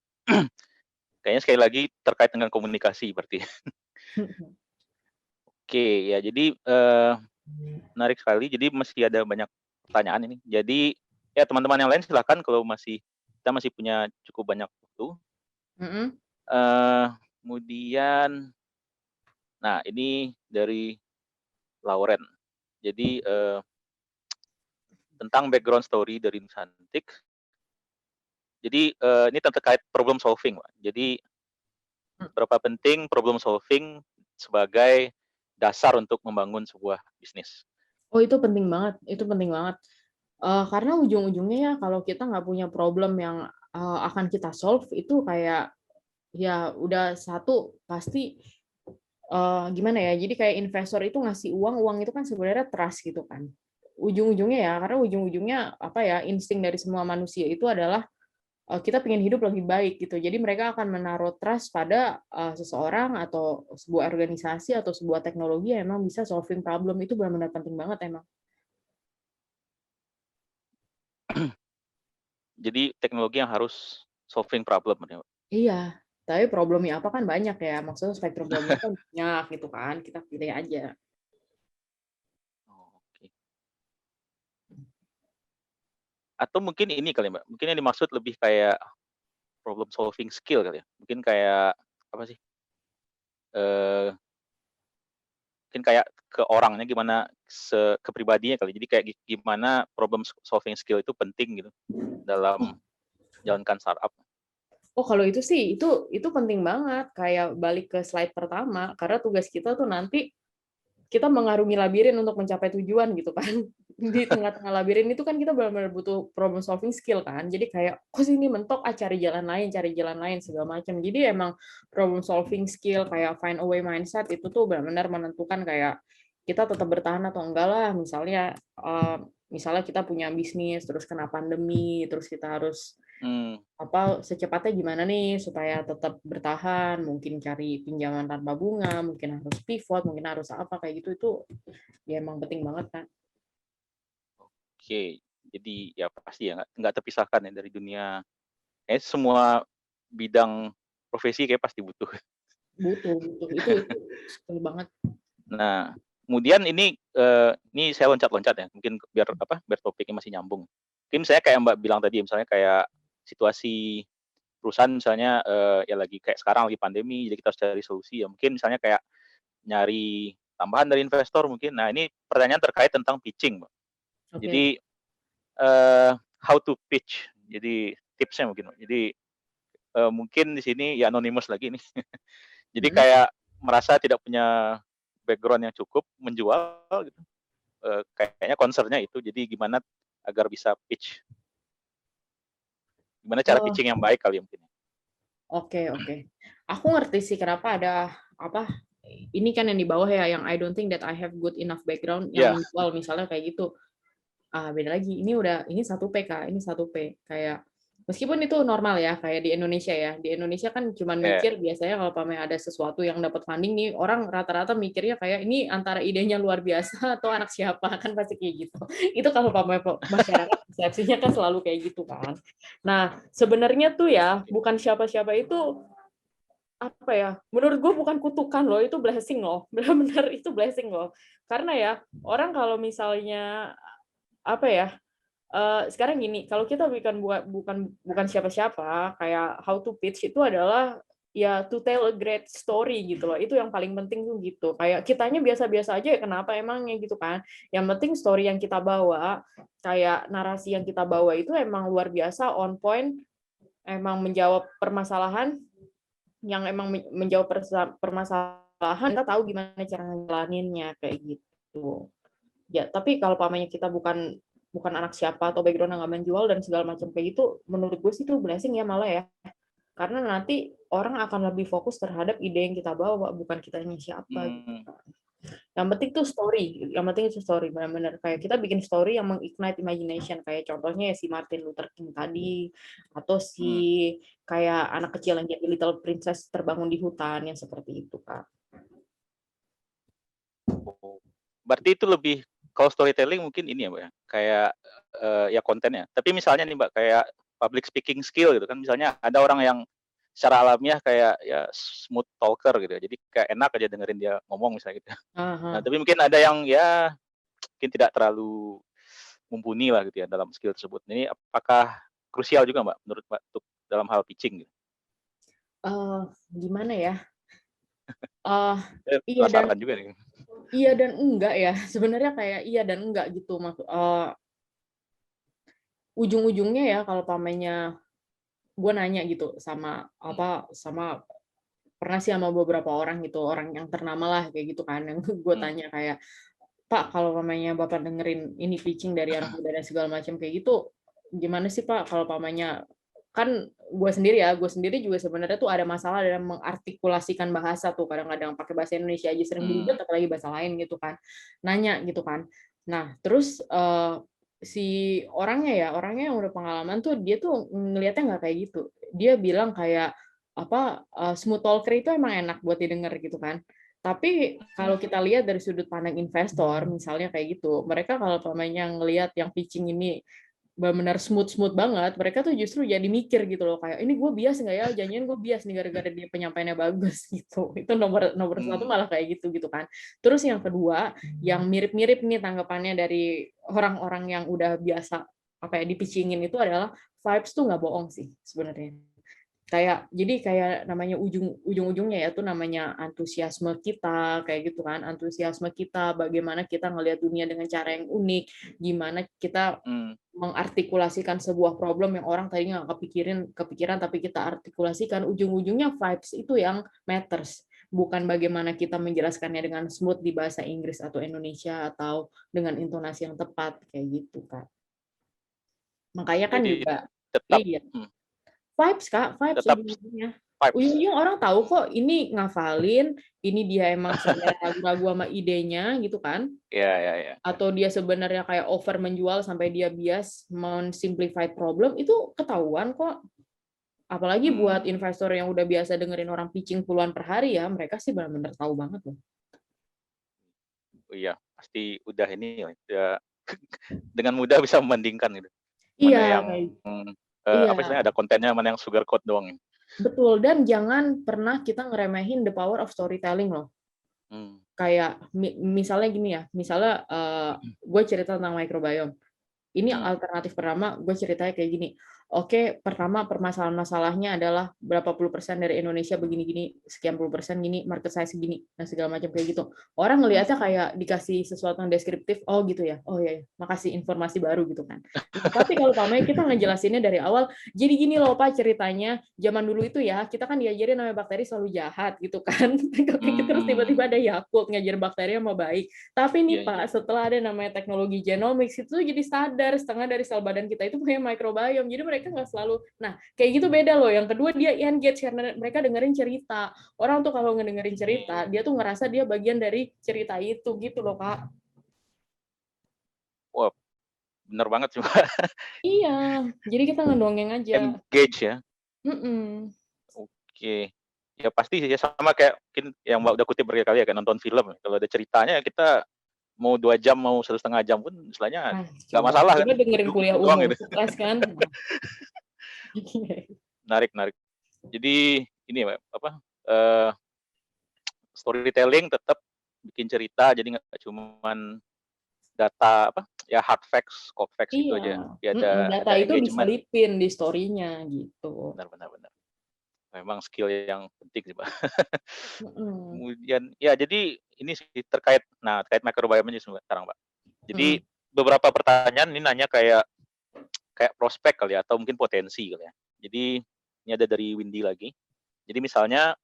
Kayaknya sekali lagi terkait dengan komunikasi berarti. Oke, ya jadi, menarik sekali, jadi masih ada banyak pertanyaan ini. Jadi, ya teman-teman yang lain silakan kalau kita masih punya cukup banyak waktu. Mhm, Eee, Kemudian nah ini dari Lauren. Jadi, tentang background story dari Nusantik. Jadi, ini terkait problem solving, Mbak. Jadi, mhm. berapa penting problem solving sebagai dasar untuk membangun sebuah bisnis? Oh, itu penting banget, itu penting banget. Karena ujung-ujungnya ya kalau kita nggak punya problem yang, akan kita solve itu kayak, ya udah satu pasti, gimana ya, jadi kayak investor itu ngasih uang, uang itu kan sebenarnya trust gitu kan. Ujung-ujungnya ya, karena ujung-ujungnya apa ya, insting dari semua manusia itu adalah, kita pengen hidup lebih baik gitu. Jadi mereka akan menaruh trust pada, seseorang atau sebuah organisasi atau sebuah teknologi yang emang bisa solving problem, itu benar-benar penting banget emang. Jadi teknologi yang harus solving problem ya, Mbak? Iya, tapi problemnya apa kan banyak ya, maksudnya spektrum problemnya kan banyak gitu kan, kita pilih aja. Oke. Atau mungkin ini kali, Mbak, mungkin yang dimaksud lebih kayak problem solving skill kali ya? Mungkin kayak apa sih, eee, mungkin kayak ke orangnya gimana, kepribadiannya kali. Jadi kayak gimana problem solving skill itu penting gitu dalam jalankan startup. Oh, kalau itu sih, itu penting banget, kayak balik ke slide pertama, karena tugas kita tuh nanti kita mengarungi labirin untuk mencapai tujuan gitu kan. Di tengah-tengah labirin itu kan kita benar-benar butuh problem solving skill kan. Jadi kayak, "Kok sini mentok, cari jalan lain," segala macam. Jadi emang problem solving skill kayak find a way mindset itu tuh benar-benar menentukan kayak kita tetap bertahan atau enggak lah. Misalnya kita punya bisnis, terus kena pandemi, terus kita harus Mmm, secepatnya gimana nih supaya tetap bertahan, mungkin cari pinjaman tanpa bunga, mungkin harus pivot, mungkin harus apa, kayak gitu, itu ya emang penting banget, Kak. oke. Jadi ya pasti ya nggak terpisahkan ya dari dunia kayaknya semua bidang profesi kayak pasti butuh. Butuh butuh, itu sepele banget. Nah, kemudian ini saya loncat-loncat ya, mungkin biar apa, biar topiknya masih nyambung. Mungkin saya kayak Mbak bilang tadi, misalnya kayak situasi perusahaan misalnya, ya lagi kayak sekarang lagi pandemi, jadi kita harus cari solusi ya, mungkin misalnya kayak nyari tambahan dari investor mungkin. Nah, ini pertanyaan terkait tentang pitching, Mbak. Oke. Jadi, how to pitch, jadi tipsnya mungkin, Mbak. Jadi, mungkin di sini ya anonymous lagi nih. Jadi Mhm. kayak merasa tidak punya background yang cukup menjual gitu. Kayaknya concern-nya itu, jadi gimana agar bisa pitch, gimana cara Oh, pitching yang baik kali ya mungkin ya? oke oke. Aku ngerti sih kenapa ada, apa, ini kan yang di bawah ya, yang I don't think that I have good enough background, yang Iya, menjual misalnya kayak gitu. Beda lagi, ini 1P, Kak, ini 1P. Kayak Meskipun itu normal ya, kayak di Indonesia ya. Di Indonesia kan cuman Ya. mikir biasanya kalau pamer ada sesuatu yang dapat funding nih, orang rata-rata mikirnya kayak ini antara idenya luar biasa atau anak siapa, kan pasti kayak gitu. Itu kalau pamer masyarakat persepsinya kan selalu kayak gitu kan. Nah, sebenarnya tuh ya, bukan siapa-siapa itu apa ya, menurut gue bukan kutukan loh, itu blessing loh. Benar-benar itu blessing loh. Karena ya, orang kalau misalnya apa ya, sekarang gini, kalau kita bukan siapa-siapa, kayak how to pitch itu adalah ya to tell a great story gitu loh. Itu yang paling penting tuh gitu. Kayak kitanya biasa-biasa aja ya kenapa emangnya gitu kan. Yang penting story yang kita bawa, kayak narasi yang kita bawa itu emang luar biasa, on point, emang menjawab permasalahan, yang emang menjawab permasalahan, kita tahu gimana cara ngejalaninnya kayak gitu. Ya, tapi kalau pamannya kita bukan anak siapa atau background nggak menjual dan segala macam kayak gitu, menurut gue sih itu blessing ya malah ya. Karena nanti orang akan lebih fokus terhadap ide yang kita bawa, bukan kitanya siapa. Hmm. Yang penting tuh story, yang penting itu story, benar-benar kayak kita bikin story yang mengignite imagination, kayak contohnya ya si Martin Luther King tadi, atau si kayak anak kecil yang jadi Little Princess terbangun di hutan, yang seperti itu Kak. Berarti itu lebih, kalau storytelling mungkin ini ya Mbak ya, kayak ya kontennya. Tapi misalnya nih Mbak, kayak public speaking skill gitu kan, misalnya ada orang yang secara alamiah kayak ya smooth talker gitu ya, jadi kayak enak aja dengerin dia ngomong misalnya gitu. Nah, Aha. tapi mungkin ada yang ya mungkin tidak terlalu mumpuni lah gitu ya dalam skill tersebut. Ini apakah krusial juga Mbak, menurut Mbak untuk dalam hal pitching gitu? Gimana ya? Uh, Saya iya dan penasaran juga nih. iya dan enggak ya. Sebenarnya kayak iya dan enggak gitu. Ujung-ujungnya ya kalau pamenya gue nanya gitu sama pernah sih sama beberapa orang gitu, orang yang ternama lah kayak gitu kan, yang gue tanya kayak, Pak, kalau pamanya Bapak dengerin ini pitching dari anak muda dan segala macam kayak gitu, gimana sih Pak kalau pamanya, kan gue sendiri juga sebenarnya tuh ada masalah dalam mengartikulasikan bahasa tuh, kadang-kadang pakai bahasa Indonesia aja sering belibet, apalagi bahasa lain gitu kan, nanya gitu kan. Nah terus si orangnya yang udah pengalaman tuh dia tuh ngelihatnya nggak kayak gitu, dia bilang kayak apa, smooth talker itu emang enak buat didengar gitu kan. Tapi kalau kita lihat dari sudut pandang investor, misalnya kayak gitu, mereka kalau umpamanya ngelihat yang pitching ini benar-benar smooth-smooth banget, mereka tuh justru jadi mikir gitu loh, kayak ini gue bias nggak ya? Janjian gue bias nih gara-gara dia penyampaiannya bagus gitu. Itu nomor nomor satu malah kayak gitu gitu kan. Terus yang kedua, yang mirip-mirip nih tanggapannya dari orang-orang yang udah biasa apa ya dipitchingin itu adalah vibes tuh nggak bohong sih sebenarnya. Kayak namanya ujung-ujungnya ya tuh namanya antusiasme kita kayak gitu kan, antusiasme kita bagaimana kita ngelihat dunia dengan cara yang unik, gimana kita mengartikulasikan sebuah problem yang orang tadinya nggak kepikiran tapi kita artikulasikan, ujung-ujungnya vibes itu yang matters, bukan bagaimana kita menjelaskannya dengan smooth di bahasa Inggris atau Indonesia atau dengan intonasi yang tepat kayak gitu Kak. Makanya kan Jadi juga tetap iya. Vibes, Kak, vibes tetap ujung-ujungnya. vibes. Ujung-ujungnya orang tahu kok ini ngafalin, ini dia emang sebenarnya ragu-ragu sama idenya gitu kan, Iya iya iya. atau dia sebenarnya kayak over menjual sampai dia bias men-simplify problem, itu ketahuan kok. Apalagi buat investor yang udah biasa dengerin orang pitching puluhan per hari ya, mereka sih benar-benar tahu banget loh. Iya, pasti udah ini ya, udah dengan mudah bisa membandingkan gitu. Mana Iya, yang, kayak apa iya, istilahnya, ada kontennya, mana yang sugar coat doang. betul, dan jangan pernah kita ngeremehin the power of storytelling loh. Mmm, Kayak misalnya gini ya, misalnya gue cerita tentang microbiome. Ini mhm, alternatif pertama, gue ceritanya kayak gini. Oke, pertama permasalahan masalahnya adalah berapa puluh persen dari Indonesia begini-gini, sekian puluh persen gini, market size segini, dan segala macam kayak gitu. Orang ngelihatnya kayak dikasih sesuatu yang deskriptif, oh gitu ya, oh iya, makasih informasi baru gitu kan. Nah, tapi kalau pamer kita ngejelasinnya dari awal, jadi gini loh Pak ceritanya, zaman dulu itu ya, kita kan diajarin namanya bakteri selalu jahat gitu kan. Terus tiba-tiba ada Yakult ngajar bakteri yang mau baik. Tapi nih iya iya. Pak, setelah ada namanya teknologi genomics, itu jadi sadar setengah dari sel badan kita itu punya microbiome. Jadi mereka nggak selalu, nah kayak gitu beda loh. Yang kedua dia engage karena mereka dengerin cerita. Orang tuh kalau ngedengerin cerita, dia tuh ngerasa dia bagian dari cerita itu gitu loh Kak. Wah, Bener banget sih, Mbak. Iya, jadi kita ngedongeng aja. Engage ya. Mhm. Oke. Ya pasti sih ya, sama kayak mungkin yang Mbak udah kutip berkali-kali ya, kayak nonton film ya, kalau ada ceritanya ya kita mau 2 jam, mau 1,5 jam pun istilahnya Nah, nggak masalah kan, coba dengerin duduk kuliah doang umum, gitu. stres kan? Nah. Menarik menarik. Jadi ini ya, Mbak, apa, eee, storytelling tetap bikin cerita, jadi nggak cuman data apa, ya hard facts, cold facts gitu Iya, aja. Tapi data ada itu engagement. diselipin di story-nya, gitu. Benar benar benar. Memang skill yang penting sih, Mbak. Mhm, Kemudian ya jadi ini sih terkait microbiome ini sekarang, Mbak. Jadi mhm. beberapa pertanyaan ini nanya kayak kayak prospek kali ya, atau mungkin potensi kali ya. Jadi ini ada dari Windy lagi. Jadi misalnya,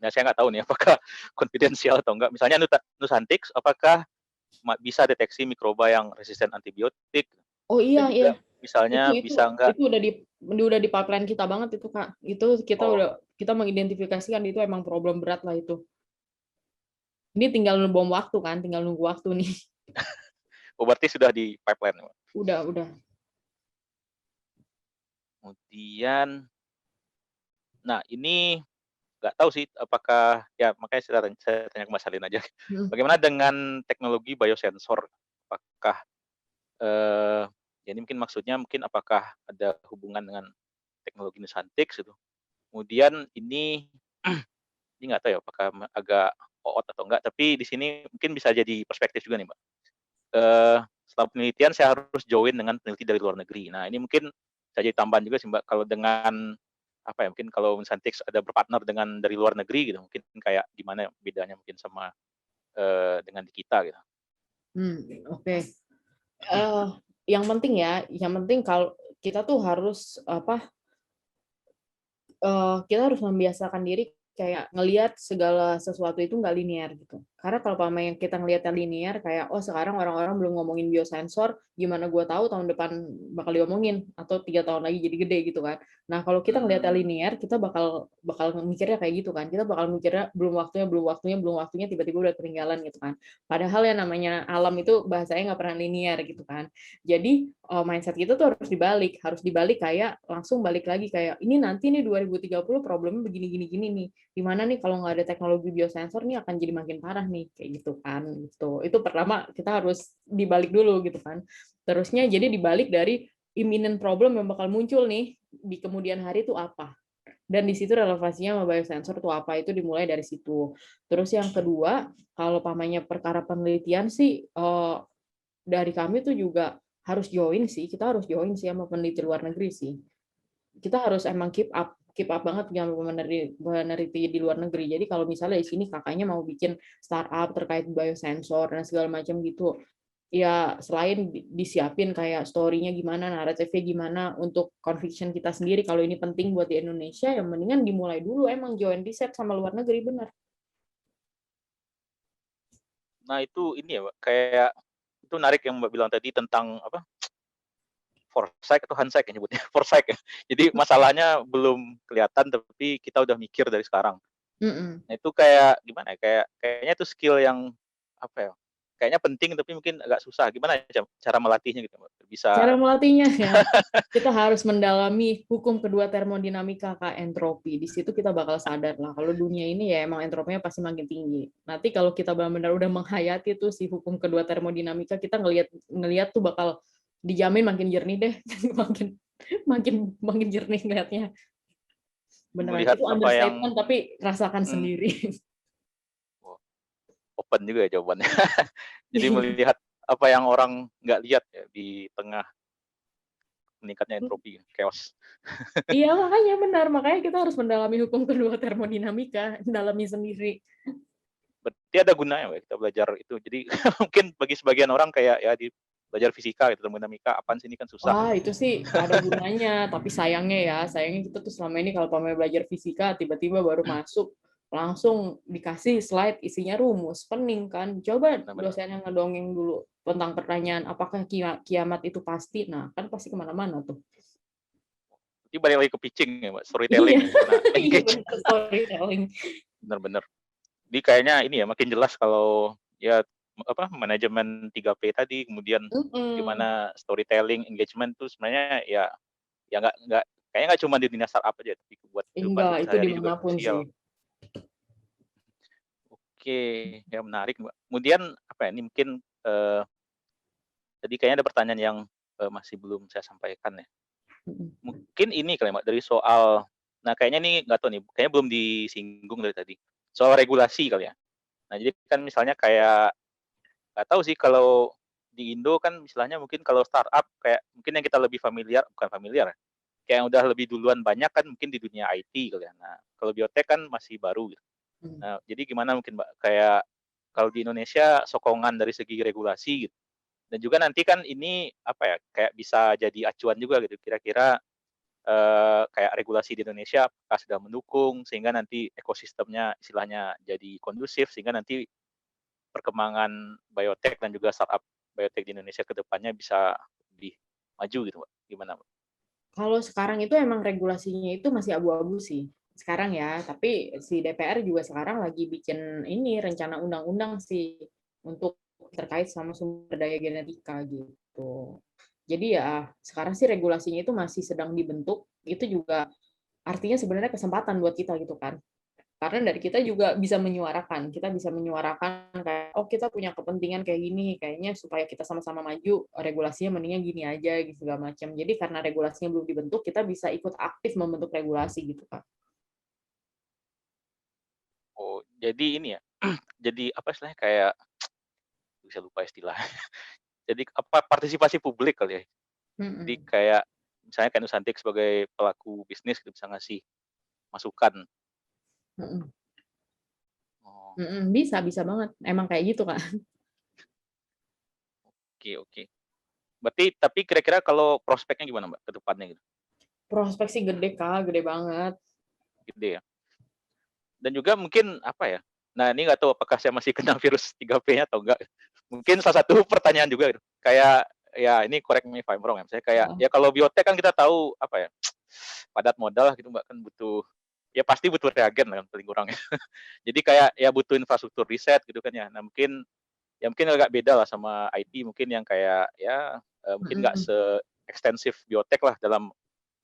nah saya nggak tahu nih apakah konfidensial atau enggak. Misalnya Nusantics, apakah bisa deteksi mikroba yang resisten antibiotik? Oh, iya Dan iya. juga Itu misalnya itu bisa enggak itu udah di pipeline kita banget itu, Kak. Itu oh kita mengidentifikasikan itu emang problem berat lah itu. Ini tinggal bom waktu kan, tinggal nunggu waktu nih. oh berarti sudah di pipeline, Mbak. Udah. Kemudian, nah ini nggak tahu sih apakah ya makanya saya tanya ke Mas Halin aja. Mhm. Bagaimana dengan teknologi biosensor? Apakah, ya ini mungkin maksudnya mungkin apakah ada hubungan dengan teknologi Nusantics gitu? Kemudian ini ini nggak tahu ya apakah agak OOT atau enggak, tapi di sini mungkin bisa jadi perspektif juga nih, Mbak. Setelah penelitian saya harus join dengan peneliti dari luar negeri. Nah, ini mungkin bisa jadi tambahan juga sih, Mbak, kalau dengan apa ya, mungkin kalau Nusantics ada berpartner dengan dari luar negeri gitu, mungkin kayak gimana bedanya mungkin sama, dengan di kita gitu. Oke. Eee, yang penting kalau kita tuh harus apa, kita harus membiasakan diri kayak ngelihat segala sesuatu itu nggak linear gitu. Karena kalau yang kita ngelihatnya linear kayak, "Oh sekarang orang-orang belum ngomongin biosensor, gimana gua tahu tahun depan bakal diomongin atau 3 tahun lagi jadi gede," gitu kan. Nah kalau kita ngelihatnya Mmm, linear, kita bakal bakal mikirnya kayak gitu kan, kita bakal mikirnya belum waktunya, tiba-tiba udah ketinggalan gitu kan. Padahal yang namanya alam itu bahasanya nggak pernah linear gitu kan. Jadi, mindset kita tuh harus dibalik kayak langsung balik lagi kayak, "Ini nanti nih 2030 problemnya begini gini gini nih, di mana nih kalau nggak ada teknologi biosensor nih akan jadi makin parah nih," kayak gitu kan, gitu. Itu pertama kita harus dibalik dulu gitu kan. Terusnya jadi dibalik dari imminent problem yang bakal muncul nih di kemudian hari itu apa, dan di situ relevansinya sama biosensor tuh apa, itu dimulai dari situ. Terus yang kedua, kalau perkara penelitian sih, dari kami tuh juga kita harus join sih sama peneliti luar negeri sih. Kita harus emang keep up banget sama peneliti di luar negeri. Jadi kalau misalnya di sini Kakaknya mau bikin startup terkait biosensor dan segala macam gitu, ya selain disiapin kayak story-nya gimana, naratifnya gimana untuk conviction kita sendiri kalau ini penting buat di Indonesia, ya mendingan dimulai dulu emang join riset sama luar negeri, bener. nah itu ini ya, Mbak, kayak itu menarik yang Mbak bilang tadi tentang apa, foresight atau hindsight ya nyebutnya? Foresight ya. Jadi masalahnya belum kelihatan tapi kita udah mikir dari sekarang. Mhm. Nah itu kayak gimana ya, kayaknya itu skill yang apa ya, kayaknya penting tapi mungkin agak susah. Gimana ya cara melatihnya gitu, Mbak? Bisa Cara melatihnya ya, kita harus mendalami hukum kedua termodinamika, Kak, entropi. Di situ kita bakal sadar lah kalau dunia ini ya emang entropinya pasti makin tinggi. Nanti kalau kita benar-benar udah menghayati tuh si hukum kedua termodinamika, kita ngelihat ngelihat tuh bakal dijamin makin jernih deh, makin makin makin jernih ngelihatnya. Beneran, melihat itu apa yang understatement tapi rasakan mhm, sendiri. oh, open juga ya jawabannya. Jadi melihat apa yang orang nggak lihat ya di tengah meningkatnya entropi, chaos. Iya, makanya kita harus mendalami hukum kedua termodinamika, dalami sendiri. Berarti ada gunanya Mbak, kita belajar itu. Jadi mungkin bagi sebagian orang kayak ya belajar fisika gitu, termodinamika, apaan sih ini kan susah. Wah, itu sih ada gunanya, tapi sayangnya kita tuh selama ini kalau pamnya belajar fisika, tiba-tiba baru masuk, langsung dikasih slide isinya rumus, pening kan. Coba Benar-benar. dosen yang ngedongeng dulu tentang pertanyaan, apakah kiamat itu pasti? Nah, kan pasti kemana-mana tuh. Jadi balik lagi ke pitching ya Mbak, storytelling Iya, ya, karena iya engage. bener, storytelling. Benar-benar. Jadi kayaknya ini ya makin jelas kalau ya manajemen 3P tadi, kemudian Mhm. gimana storytelling, engagement tuh sebenarnya ya nggak kayaknya nggak cuma di dunia startup aja, tapi buat kehidupan Enggak, kita itu sehari-hari juga dimanapun sih. krusial. Oke, ya menarik, Mbak. Kemudian apa ya, ini mungkin, tadi kayaknya ada pertanyaan yang, masih belum saya sampaikan ya. Mhm. Mungkin ini kali ya, Mbak, dari soal nah kayaknya nih nggak tahu nih, kayaknya belum disinggung dari tadi, soal regulasi kali ya. Nah jadi kan misalnya kayak nggak tahu sih kalau di Indo kan istilahnya mungkin kalau startup kayak mungkin yang kita lebih familiar bukan familiar ya, kayak yang udah lebih duluan banyak kan mungkin di dunia IT kali ya. Nah, kalau biotech kan masih baru gitu. Mhm. Nah, jadi gimana mungkin, Mbak, kayak kalau di Indonesia sokongan dari segi regulasi gitu, dan juga nanti kan ini apa ya, kayak bisa jadi acuan juga gitu kira-kira, kayak regulasi di Indonesia apakah sudah mendukung sehingga nanti ekosistemnya istilahnya jadi kondusif sehingga nanti perkembangan biotech dan juga startup biotech di Indonesia ke depannya bisa lebih maju gitu, Mbak. Gimana, Mbak? Kalau sekarang itu emang regulasinya itu masih abu-abu sih, sekarang ya. Tapi si DPR juga sekarang lagi bikin ini rencana undang-undang sih untuk terkait sama sumber daya genetika gitu. Jadi ya sekarang sih regulasinya itu masih sedang dibentuk, itu juga artinya sebenarnya kesempatan buat kita gitu kan. Karena dari kita bisa menyuarakan kayak, "Oh, kita punya kepentingan kayak gini, kayaknya supaya kita sama-sama maju, regulasinya mendingan gini aja," gitu, segala macam. Jadi karena regulasinya belum dibentuk, kita bisa ikut aktif membentuk regulasi gitu, Kak. Oh, jadi ini ya, jadi apa istilahnya, kayak bisa lupa istilah. Jadi apa, partisipasi publik kali ya? Jadi Mhm, kayak misalnya kayak Nusantik sebagai pelaku bisnis gitu bisa ngasih masukan. mhm, Oh, mhm, bisa bisa banget, emang kayak gitu, Kak. oke oke. Berarti tapi kira-kira kalau prospeknya gimana, Mbak, ke depannya gitu? Prospek sih gede, Kak, gede banget. Gede ya? Dan juga mungkin apa ya, nah ini nggak tahu apakah saya masih kena virus 3P-nya atau enggak. Mungkin salah satu pertanyaan juga gitu, kayak ya ini correct me if I'm wrong ya, misalnya kayak Heeh, ya kalau biotech kan kita tahu apa ya, padat modal lah gitu, Mbak, kan butuh ya pasti butuh reagen lah yang paling kurang ya. Jadi kayak ya butuh infrastruktur riset gitu kan ya. Nah mungkin agak beda lah sama IT mungkin yang kayak ya, mungkin nggak mhm, se-ekstensif biotech lah dalam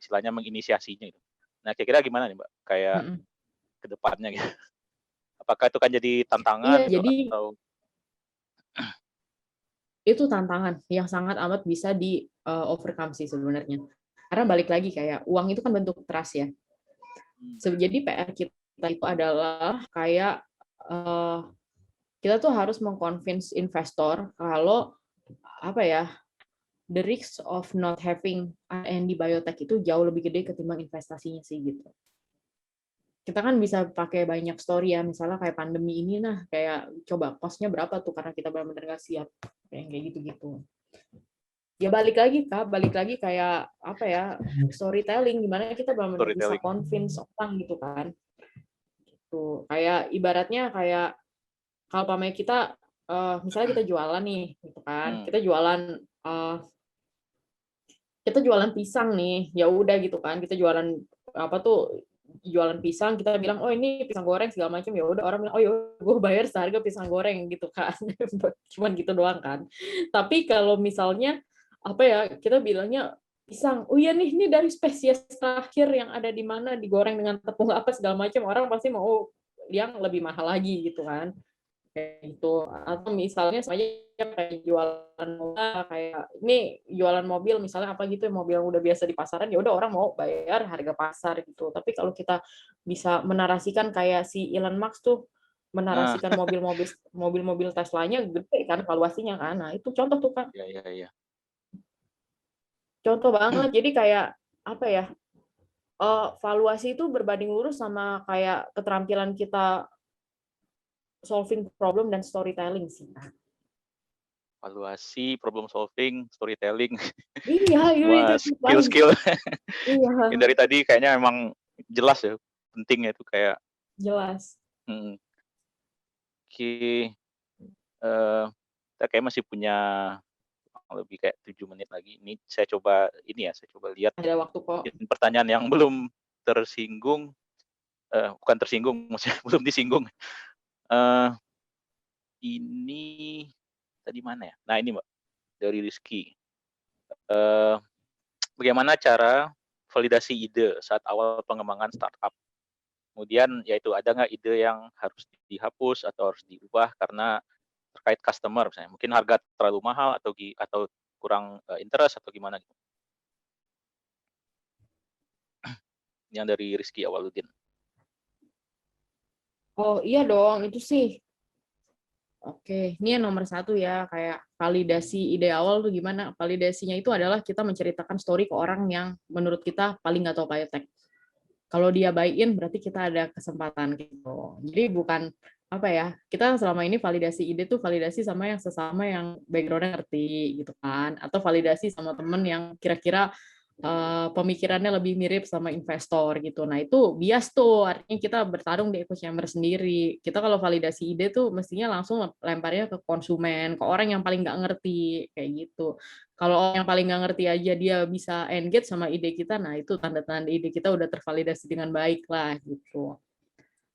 istilahnya menginisiasinya gitu. Nah kira-kira gimana nih, Mbak, kayak mhm. ke depannya gitu? Apakah itu kan jadi Iya, tantangan gitu jadi atau itu tantangan yang sangat amat bisa overcome sih sebenarnya. Karena balik lagi kayak uang itu kan bentuk trust ya. mmm, Jadi PR kita itu adalah kayak, eee, kita tuh harus meng-convince investor kalau, apa ya, the risk of not having R&D biotech itu jauh lebih gede ketimbang investasinya sih, gitu. Kita kan bisa pakai banyak story ya, misalnya kayak pandemi ini nah, kayak coba cost-nya berapa tuh karena kita benar-benar nggak siap, kayak gitu-gitu. Ya balik lagi, Kak, balik lagi kayak, apa ya, storytelling, gimana kita benar-benar bisa storytelling? convince orang gitu kan, tuh. Kayak ibaratnya kayak kalau umpamanya kita, misalnya kita jualan nih, gitu kan, Mmm, eee, kita jualan pisang nih, ya udah gitu kan, kita jualan apa tuh, jualan pisang, kita bilang, "Oh ini pisang goreng," segala macam, ya udah orang bilang, "Oh ya gue bayar seharga pisang goreng," gitu kan. Cuman gitu doang kan. Tapi kalau misalnya, apa ya, kita bilangnya pisang, "Oh iya nih, ini dari spesies terakhir yang ada di mana, digoreng dengan tepung apa segala macam," orang pasti mau yang lebih mahal lagi gitu kan. Kayak gitu, atau misalnya sama aja kayak jualan mobil, kayak ini jualan mobil misalnya apa gitu, mobil yang udah biasa di pasaran, ya udah orang mau bayar harga pasar gitu. Tapi kalau kita bisa menarasikan kayak si Elon Musk tuh, nah, menarasikan mobil-mobil Teslanya gede kan valuasinya kan. Nah itu contoh tuh, Kak, iya iya iya. contoh banget. Jadi kayak, apa ya, valuasi itu berbanding lurus sama kayak keterampilan kita solving problem dan storytelling sih, Kak. Evaluasi, problem solving, storytelling, Iya, itu semua paling skill-skill iya, yang dari tadi kayaknya emang jelas ya, pentingnya itu kayak jelas. mhm, oke, kita kayaknya masih punya lebih kayak 7 menit lagi. Ini saya coba ini ya, saya coba lihat Ada waktu kok. mungkin pertanyaan yang belum tersinggung, bukan tersinggung, maksudnya belum disinggung. Eee, ini di mana ya? Nah ini Mbak, dari Rizky. Eh, Bagaimana cara validasi ide saat awal pengembangan startup? Kemudian yaitu ada nggak ide yang harus dihapus atau harus diubah karena terkait customer misalnya, mungkin harga terlalu mahal atau kurang interest atau gimana gitu. Yang dari Rizky Awaludin. Oh iya dong, itu sih. Oke, ini yang nomor satu ya, kayak validasi ide awal tuh gimana? Validasinya itu adalah kita menceritakan story ke orang yang menurut kita paling nggak tahu biotech. Kalau dia buy-in, berarti kita ada kesempatan gitu. Jadi bukan apa ya, kita selama ini validasi ide tuh validasi sama yang sesama yang background-nya ngerti gitu kan, atau validasi sama temen yang kira-kira pemikirannya lebih mirip sama investor gitu. Nah itu bias tuh, artinya kita bertarung di echo chamber sendiri. Kita kalau validasi ide tuh mestinya langsung lemparnya ke konsumen, ke orang yang paling nggak ngerti kayak gitu. Kalau orang yang paling nggak ngerti aja dia bisa engage sama ide kita, nah itu tanda-tanda ide kita udah tervalidasi dengan baik lah gitu.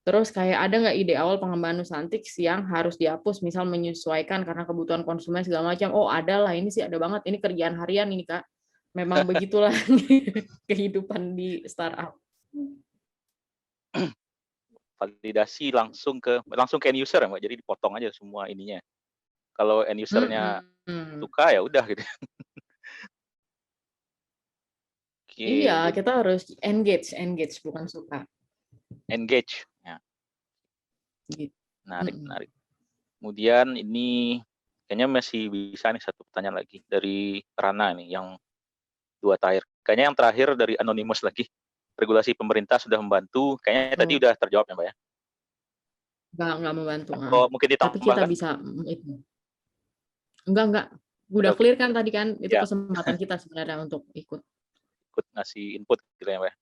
Terus kayak ada nggak ide awal pengembangan Nusantik yang harus dihapus, misal menyesuaikan karena kebutuhan konsumen segala macam. Oh ada lah, ini sih ada banget, ini kerjaan harian ini Kak. Memang begitulah kehidupan di startup. Validasi langsung ke end user ya Mbak, jadi dipotong aja semua ininya. Kalau end user-nya suka ya udah gitu. Oke, Iya, jadi kita harus engage bukan suka. engage. Ya, Gitu. menarik. Kemudian ini kayaknya masih bisa nih satu pertanyaan lagi dari Rana nih, yang dua terakhir. Kayaknya yang terakhir dari Anonymous lagi. Regulasi pemerintah sudah membantu. Kayaknya tadi udah terjawab ya Mbak ya. Nggak membantu. Atau mungkin Tapi kita ditambahkan? bisa itu. Enggak. Udah Oke. clear kan tadi kan? Itu Ya, kesempatan kita sebenarnya untuk ikut. ikut ngasih input gitu ya Mbak.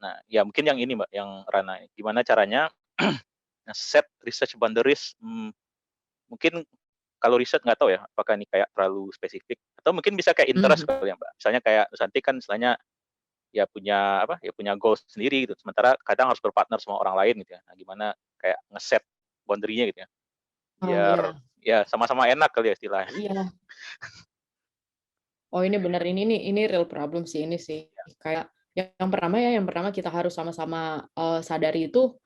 Nah, ya mungkin yang ini Mbak, yang Rana. Gimana caranya set research boundaries? Mungkin kalau riset nggak tahu ya, apakah ini kayak terlalu spesifik atau mungkin bisa kayak interest kali ya Mbak. Misalnya kayak Nusantik kan istilahnya ya punya apa? Ya punya goals sendiri gitu. Sementara kadang harus berpartner sama orang lain gitu ya. Nah, gimana kayak ngeset boundary-nya gitu ya. Oh Biar iya. ya sama-sama enak kali ya istilahnya. Iya. Oh ini benar, ini real problem sih ini sih. Kayak yang pertama kita harus sama-sama sadari itu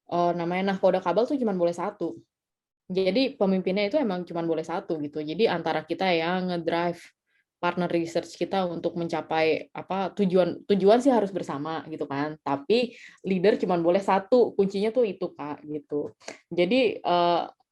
namanya nahkoda kabel tuh cuma boleh satu. Jadi pemimpinnya itu emang cuma boleh satu gitu. Jadi antara kita yang ngedrive partner research kita untuk mencapai apa tujuan sih harus bersama gitu kan. Tapi leader cuma boleh satu. Kuncinya tuh itu Kak gitu. Jadi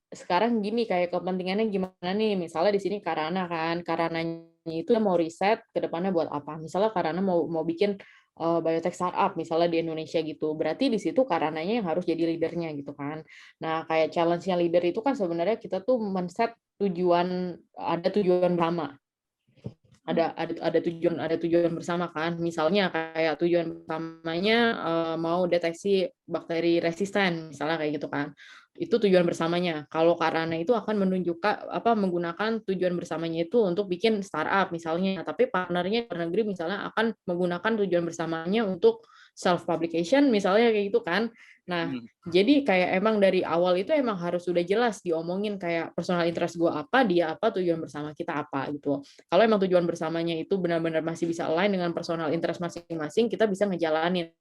sekarang gini kayak kepentingannya gimana nih? Misalnya di sini Karana kan, Karananya itu mau riset ke depannya buat apa? Misalnya Karana mau bikin biotech startup misalnya di Indonesia gitu. Berarti di situ Karananya yang harus jadi leadernya gitu kan. Nah, kayak challenge-nya leader itu kan sebenarnya kita tuh men-set ada tujuan bersama. Ada tujuan bersama kan. Misalnya kayak tujuan pertamanya mau deteksi bakteri resisten, misalnya kayak gitu kan. Itu tujuan bersamanya. Kalau Karana itu akan menunjukkan menggunakan tujuan bersamanya itu untuk bikin startup misalnya, tapi partnernya luar negeri misalnya akan menggunakan tujuan bersamanya untuk self publication misalnya kayak gitu kan. Nah, jadi kayak emang dari awal itu emang harus sudah jelas diomongin kayak personal interest gue apa, dia apa, tujuan bersama kita apa gitu. Kalau emang tujuan bersamanya itu benar-benar masih bisa align dengan personal interest masing-masing, kita bisa ngejalanin.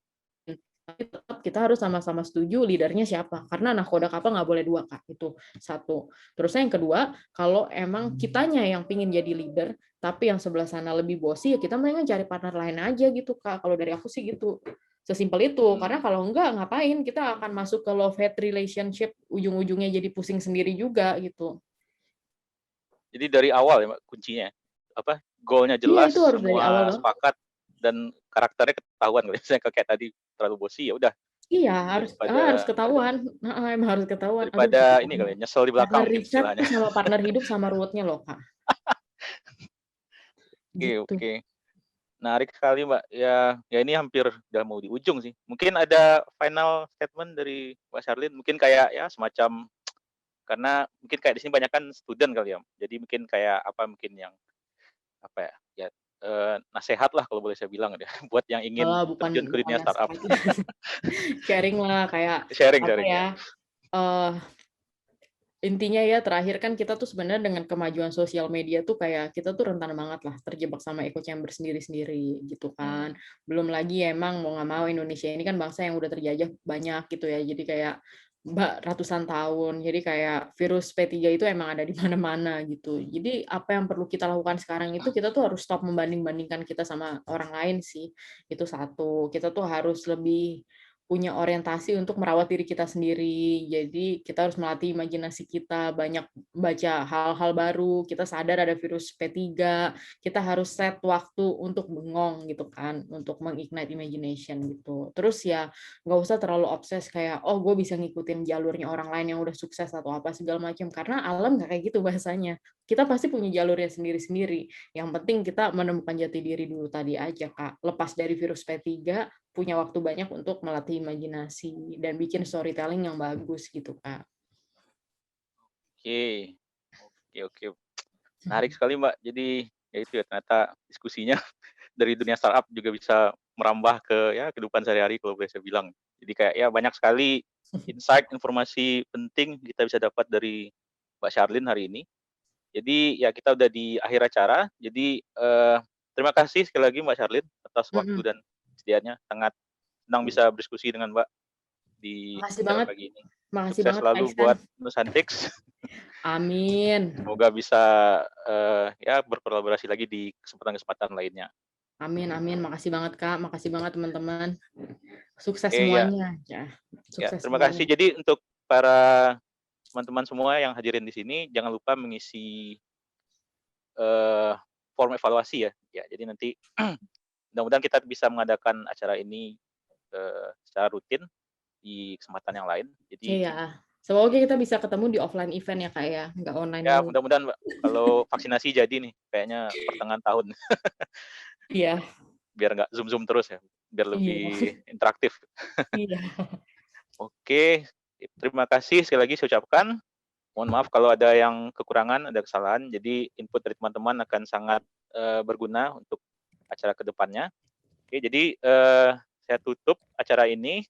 Tapi tetap kita harus sama-sama setuju leadernya siapa. Karena nahkoda kapal nggak boleh dua, Kak. Itu satu. Terus yang kedua, kalau emang kitanya yang pingin jadi leader, tapi yang sebelah sana lebih bossy, ya kita mendingan cari partner lain aja gitu, Kak. Kalau dari aku sih gitu. Sesimpel itu. Karena kalau enggak, ngapain? Kita akan masuk ke love-hate relationship, ujung-ujungnya jadi pusing sendiri juga gitu. Jadi dari awal ya Mbak kuncinya. Apa? Goal-nya Iya, jelas, itu harus dari awal semua banget. sepakat dan karakternya ketahuan gitu. Misalnya kayak tadi terlalu bossy ya udah Iya, harus daripada ketahuan. Emang harus ketahuan. Aduh, daripada ini kali ya, nyesel di belakang partner mungkin riset istilahnya. tuh sama partner hidup sama ruwetnya loh, Kak. Oke, Gitu. oke. Menarik sekali Mbak. Ya ini hampir udah mau di ujung sih. Mungkin ada final statement dari Mbak Sharlyn, mungkin kayak ya semacam karena mungkin kayak di sini banyak kan student kali ya. Jadi mungkin kayak apa mungkin yang apa ya? Ya nasehat lah kalau boleh saya bilang ya buat yang ingin terjun ke Bukan dunia startup. nasehat. Sharing lah kayak Sharing apa sharing ya? ya. eh Intinya ya terakhir kan kita tuh sebenarnya dengan kemajuan sosial media tuh kayak kita tuh rentan banget lah terjebak sama echo chamber sendiri-sendiri gitu kan. Hmm. Belum lagi emang mau nggak mau Indonesia ini kan bangsa yang udah terjajah banyak gitu ya. Jadi kayak ratusan tahun. Jadi kayak virus P3 itu emang ada di mana-mana gitu. Jadi apa yang perlu kita lakukan sekarang itu kita tuh harus stop membanding-bandingkan kita sama orang lain sih. Itu satu. Kita tuh harus lebih punya orientasi untuk merawat diri kita sendiri. Jadi kita harus melatih imajinasi kita, banyak baca hal-hal baru, kita sadar ada virus P3, kita harus set waktu untuk bengong gitu kan, untuk mengignite imagination gitu. Terus ya nggak usah terlalu obses kayak, oh gue bisa ngikutin jalurnya orang lain yang udah sukses atau apa segala macam, karena alam nggak kayak gitu bahasanya. Kita pasti punya jalurnya sendiri-sendiri. Yang penting kita menemukan jati diri dulu tadi aja, Kak. Lepas dari virus P3, punya waktu banyak untuk melatih imajinasi dan bikin storytelling yang bagus gitu, Kak. Oke. Oke oke. Menarik sekali, Mbak. Jadi, ya itu ya ternyata diskusinya dari dunia startup juga bisa merambah ke, ya kehidupan sehari-hari kalau boleh saya bilang. Jadi kayak ya banyak sekali insight, informasi penting kita bisa dapat dari Mbak Sharlin hari ini. Jadi ya kita udah di akhir acara, jadi, terima kasih sekali lagi Mbak Sharlin atas waktu Mhm. dan kesediaannya. Sangat senang bisa berdiskusi dengan Mbak di Makasih acara banget pagi ini. makasih Sukses banget, Kak selalu Ihsan. buat Nusantix. Amin. Semoga bisa, ya berkolaborasi lagi di kesempatan-kesempatan lainnya. Amin amin, makasih banget, Kak, makasih banget teman-teman. Sukses Oke, ya semuanya, ya, ya sukses terima kasih. semuanya. Jadi untuk para teman-teman semua yang hadirin di sini, jangan lupa mengisi, eee, form evaluasi ya. Ya, jadi nanti mudah-mudahan kita bisa mengadakan acara ini, secara rutin di kesempatan yang lain. Jadi Iya, semoga kita bisa ketemu di offline event ya, Kak, ya, nggak online ya mulu. mudah-mudahan Mbak, kalau vaksinasi jadi nih kayaknya pertengahan tahun, Iya biar nggak Zoom-Zoom terus ya, biar iya lebih interaktif. iya. Oke, terima kasih sekali lagi saya ucapkan. Mohon maaf kalau ada yang kekurangan, ada kesalahan. Jadi input dari teman-teman akan sangat, berguna untuk acara ke depannya. Oke, jadi, saya tutup acara ini.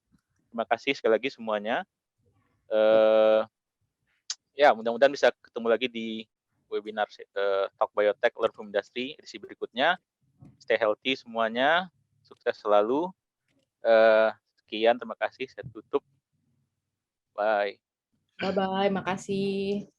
Terima kasih sekali lagi semuanya. Eee, ya mudah-mudahan bisa ketemu lagi di webinar Talk Biotech Learn from Industry edisi berikutnya. Stay healthy semuanya, sukses selalu. Sekian, terima kasih, saya tutup. Bye. Bye-bye, makasih.